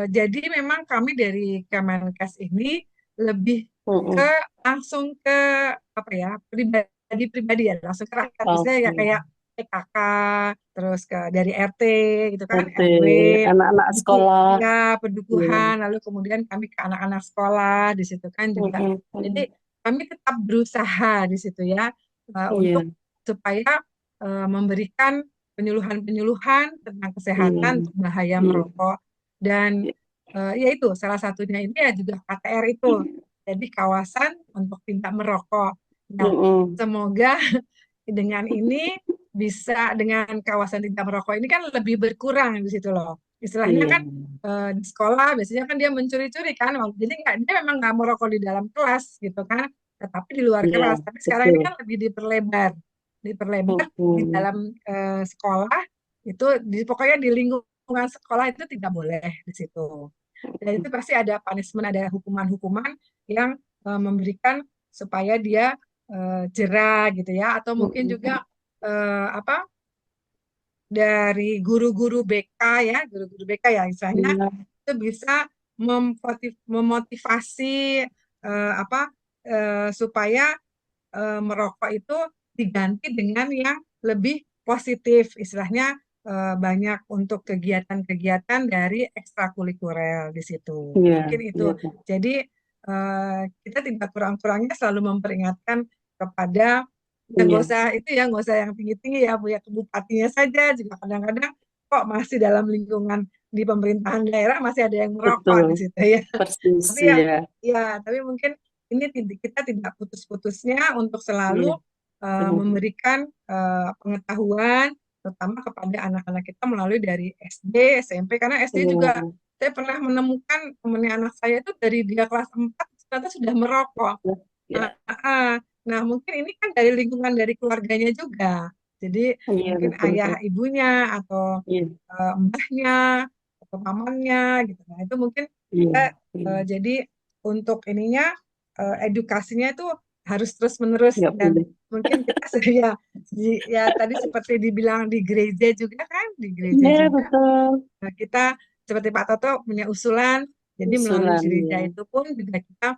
jadi memang kami dari Kemenkes ini lebih ke langsung ke apa ya, pribadi-pribadi ya, langsung ke rakyat. Misalnya ya Oke. kayak PKK, terus ke dari RT gitu kan, RT, RW, anak-anak sekolah. ya Iya. pedukuhan, lalu kemudian kami ke anak-anak sekolah di situ kan juga. Jadi kami tetap berusaha di situ ya, Iya, untuk supaya memberikan penyuluhan-penyuluhan tentang kesehatan, iya, untuk bahaya iya. merokok, dan Iya. ya itu salah satunya ini ya juga KTR itu, jadi kawasan untuk tidak merokok. Nah, Mm-mm. semoga dengan ini bisa, dengan kawasan tidak merokok ini kan lebih berkurang di situ loh. Istilahnya Iya, kan di sekolah biasanya kan dia mencuri-curi kan, jadi nggak, dia memang nggak merokok di dalam kelas gitu kan, tetapi di luar iya, kelas. Tapi sekarang ini betul. kan lebih diperlebar di dalam sekolah itu, pokoknya di lingkungan sekolah itu tidak boleh di situ. Dan itu pasti ada punishment, ada hukuman-hukuman yang memberikan supaya dia jera gitu ya, atau mungkin juga apa, dari guru-guru BK ya, guru-guru BK ya misalnya, Iya, itu bisa memotivasi apa, supaya merokok itu diganti dengan yang lebih positif, istilahnya banyak untuk kegiatan-kegiatan dari ekstrakurikuler di situ. iya, Mungkin itu. iya, Kak. Jadi kita tidak kurang-kurangnya selalu memperingatkan kepada, ya nggak Iya, usah itu ya, nggak usah yang tinggi-tinggi ya Bu ya, ke bupatinya saja juga kadang-kadang kok masih dalam lingkungan di pemerintahan daerah masih ada yang merokok betul. di situ ya. Persis, Tapi ya, ya. tapi mungkin ini kita tidak putus-putusnya untuk Iya, selalu benar. memberikan pengetahuan terutama kepada anak-anak kita melalui dari SD, SMP, karena SD juga Iya, saya pernah menemukan temennya anak saya itu dari dia kelas 4 ternyata sudah merokok. Nah, ya. nah, mungkin ini kan dari lingkungan dari keluarganya juga. Jadi Iya, mungkin betul, ayah Kak. ibunya atau Iya, mbahnya atau pamannya gitu. Nah, itu mungkin iya, kita iya. jadi untuk ininya edukasinya itu harus terus-menerus, nggak dan boleh. mungkin kita ya, ya tadi seperti dibilang di gereja juga kan, di gereja Iya, juga betul. kita seperti Pak Toto punya usulan, jadi melalui Usulan, gereja ya. itu pun juga kita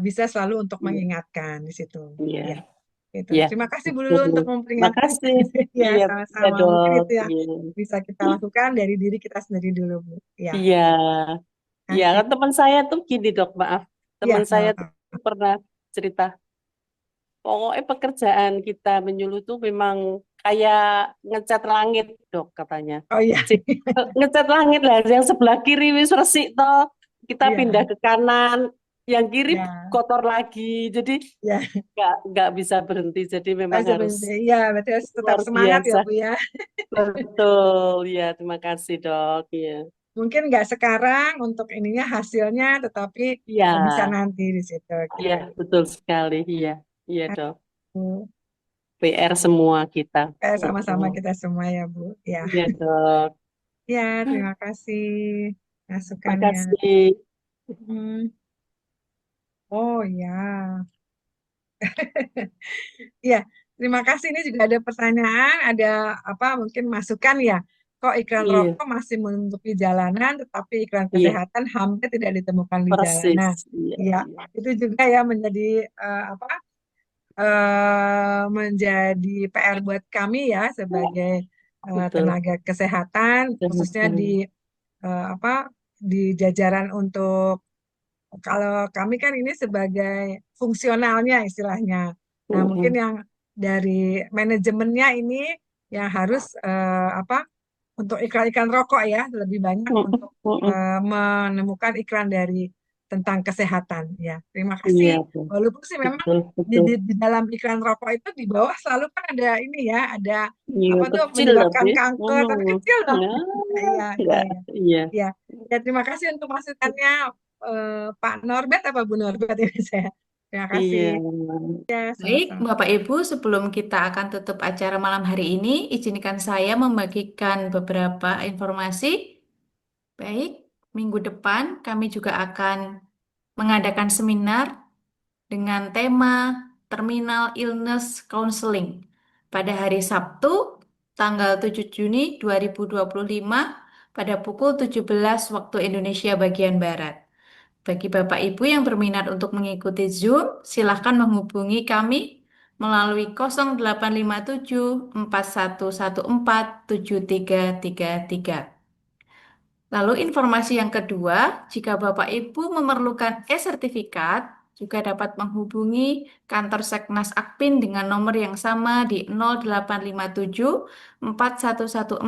bisa selalu untuk Iya, mengingatkan di situ. iya, Ya, gitu. iya, Terima kasih Bu Lulu untuk betul. memperingatkan. Makasih. Ya, Iya, iya sama-sama. Mungkin dok. itu yang Iya, bisa kita lakukan dari diri kita sendiri dulu, Bu. Ya, iya, iya. kasih. Kan teman saya tuh gini dok, maaf. Ya, Teman nggak saya tuh apa-apa. pernah cerita, pokoknya pekerjaan kita menyuluh tuh memang kayak ngecat langit dok katanya. Oh iya, Jadi, ngecat langit lah, yang sebelah kiri wis resik toh, kita pindah iya, ke kanan, yang kiri ya, kotor lagi. Jadi ya. nggak bisa berhenti. Jadi memang harus Sebenarnya, ya, berarti harus tetap luar semangat ya, biasa. Bu ya. Betul, ya. Terima kasih dok. Ya, Mungkin nggak sekarang untuk ininya hasilnya, tetapi ya, bisa nanti di situ ya, gitu. betul sekali. Iya, iya dok. Bu. PR semua kita. Sama-sama Betul. kita semua ya, Bu. Ya, Iya dok. ya, terima kasih masukannya. Makasih. Hmm. Oh ya, ya. Terima kasih. Ini juga ada pertanyaan, ada apa? Mungkin masukan ya. Kok iklan Iya, rokok masih menutupi jalanan, tetapi iklan iya, kesehatan hampir tidak ditemukan di persis. jalanan. Iya, Iya, iya. itu juga ya menjadi apa? Menjadi PR buat kami ya sebagai Betul. tenaga kesehatan, khususnya di Betul. apa? Di jajaran untuk, kalau kami kan ini sebagai fungsionalnya istilahnya. Nah, mungkin Mm-mm. yang dari manajemennya ini yang harus apa? Untuk iklan-iklan rokok ya, lebih banyak Mm-mm. untuk Mm-mm. menemukan iklan dari tentang kesehatan ya. Terima Iya, kasih. Bu. Walaupun sih memang Betul, di, betul. di, di dalam iklan rokok itu di bawah selalu kan ada ini ya, ada Iya, apa tuh kecil menyebabkan tapi. kanker, tapi kecil loh. Ya, Iya, iya, enggak. iya. Iya. Ya, ya, terima kasih untuk masukannya Pak Norbert apa Bu Norbert ini saya. Terima kasih. Iya. Ya, Baik, sama-sama. Bapak Ibu, sebelum kita akan tutup acara malam hari ini, izinkan saya membagikan beberapa informasi. Baik, minggu depan kami juga akan mengadakan seminar dengan tema Terminal Illness Counseling pada hari Sabtu, tanggal 7 Juni 2025 pada pukul 17 waktu Indonesia bagian Barat. Bagi Bapak Ibu yang berminat untuk mengikuti Zoom, silakan menghubungi kami melalui 0857 4114 7333. Lalu informasi yang kedua, jika Bapak Ibu memerlukan e-sertifikat, juga dapat menghubungi kantor Seknas Akpin dengan nomor yang sama di 0857 4114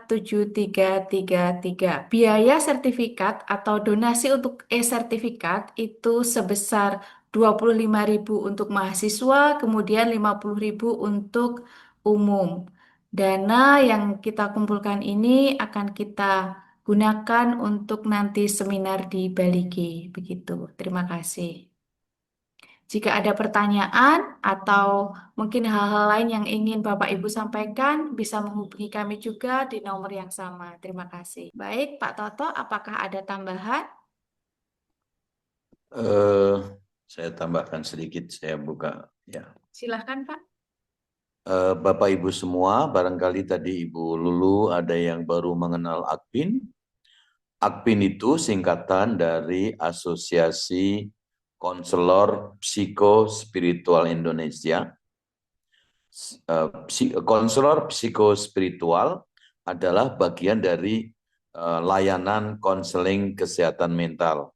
7333. Biaya sertifikat atau donasi untuk e-sertifikat itu sebesar 25.000 untuk mahasiswa, kemudian 50.000 untuk umum. Dana yang kita kumpulkan ini akan kita gunakan untuk nanti seminar di Bali G. Begitu. Terima kasih. Jika ada pertanyaan atau mungkin hal-hal lain yang ingin Bapak Ibu sampaikan, bisa menghubungi kami juga di nomor yang sama. Terima kasih. Baik, Pak Toto, apakah ada tambahan? Eh, saya tambahkan sedikit, saya buka ya. Silahkan, Pak. Bapak Ibu semua, barangkali tadi Ibu Lulu ada yang baru mengenal Akpin. Akpin itu singkatan dari Asosiasi Konselor Psikospiritual Indonesia. Konselor psikospiritual adalah bagian dari layanan konseling kesehatan mental.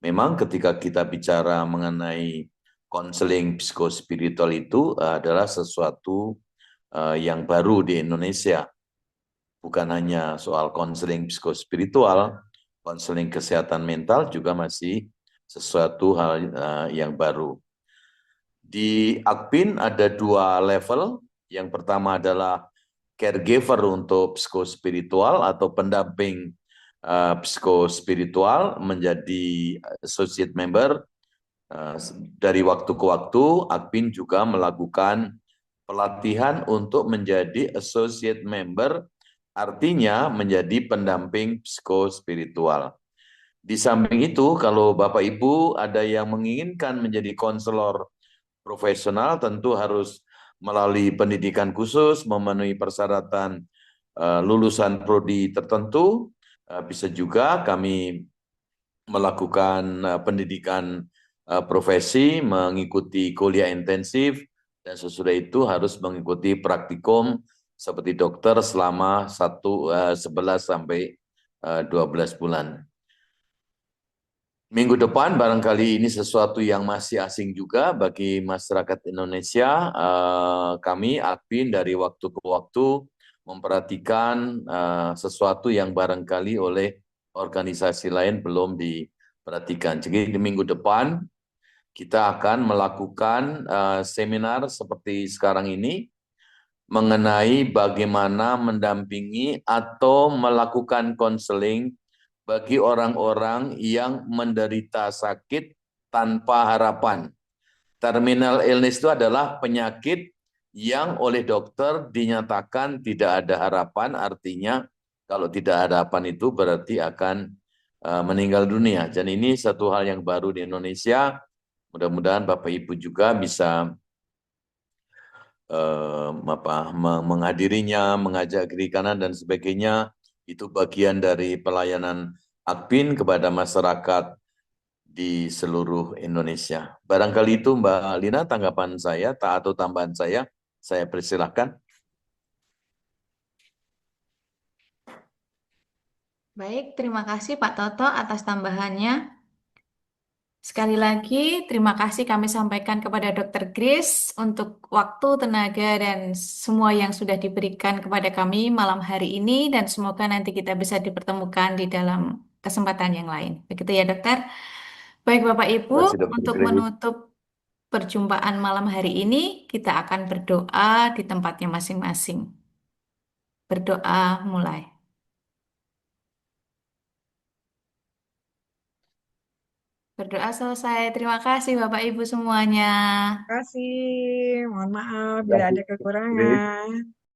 Memang ketika kita bicara mengenai konseling psikospiritual itu adalah sesuatu yang baru di Indonesia. Bukan hanya soal konseling psikospiritual, konseling kesehatan mental juga masih sesuatu hal yang baru. Di Akpin ada 2 level. Yang pertama adalah caregiver untuk psikospiritual atau pendamping psikospiritual, menjadi associate member. Dari waktu ke waktu, Akpin juga melakukan pelatihan untuk menjadi associate member, artinya menjadi pendamping psikospiritual. Di samping itu, kalau Bapak Ibu ada yang menginginkan menjadi konselor profesional tentu harus melalui pendidikan khusus, memenuhi persyaratan lulusan prodi tertentu. Bisa juga kami melakukan pendidikan profesi, mengikuti kuliah intensif, dan sesudah itu harus mengikuti praktikum seperti dokter selama 11 sampai 12 bulan. Minggu depan barangkali ini sesuatu yang masih asing juga bagi masyarakat Indonesia. Kami Adpin dari waktu ke waktu memperhatikan sesuatu yang barangkali oleh organisasi lain belum diperhatikan. Jadi di minggu depan kita akan melakukan seminar seperti sekarang ini mengenai bagaimana mendampingi atau melakukan konseling bagi orang-orang yang menderita sakit tanpa harapan. Terminal illness itu adalah penyakit yang oleh dokter dinyatakan tidak ada harapan, artinya kalau tidak ada harapan itu berarti akan meninggal dunia. Dan ini satu hal yang baru di Indonesia. Mudah-mudahan Bapak Ibu juga bisa menghadirinya, mengajak kiri kanan dan sebagainya. Itu bagian dari pelayanan Adpin kepada masyarakat di seluruh Indonesia. Barangkali itu Mbak Lina tanggapan saya atau tambahan saya persilahkan. Baik, terima kasih Pak Toto atas tambahannya. Sekali lagi, terima kasih kami sampaikan kepada Dr. Grace untuk waktu, tenaga, dan semua yang sudah diberikan kepada kami malam hari ini, dan semoga nanti kita bisa dipertemukan di dalam kesempatan yang lain. Begitu ya, Dokter? Baik, Bapak Ibu, Terima kasih, Dr. untuk Grace. menutup perjumpaan malam hari ini, kita akan berdoa di tempatnya masing-masing. Berdoa mulai. Berdoa selesai. Terima kasih Bapak Ibu semuanya. Terima kasih. Mohon maaf Terima bila kasih, ada Dr. Grace. kekurangan.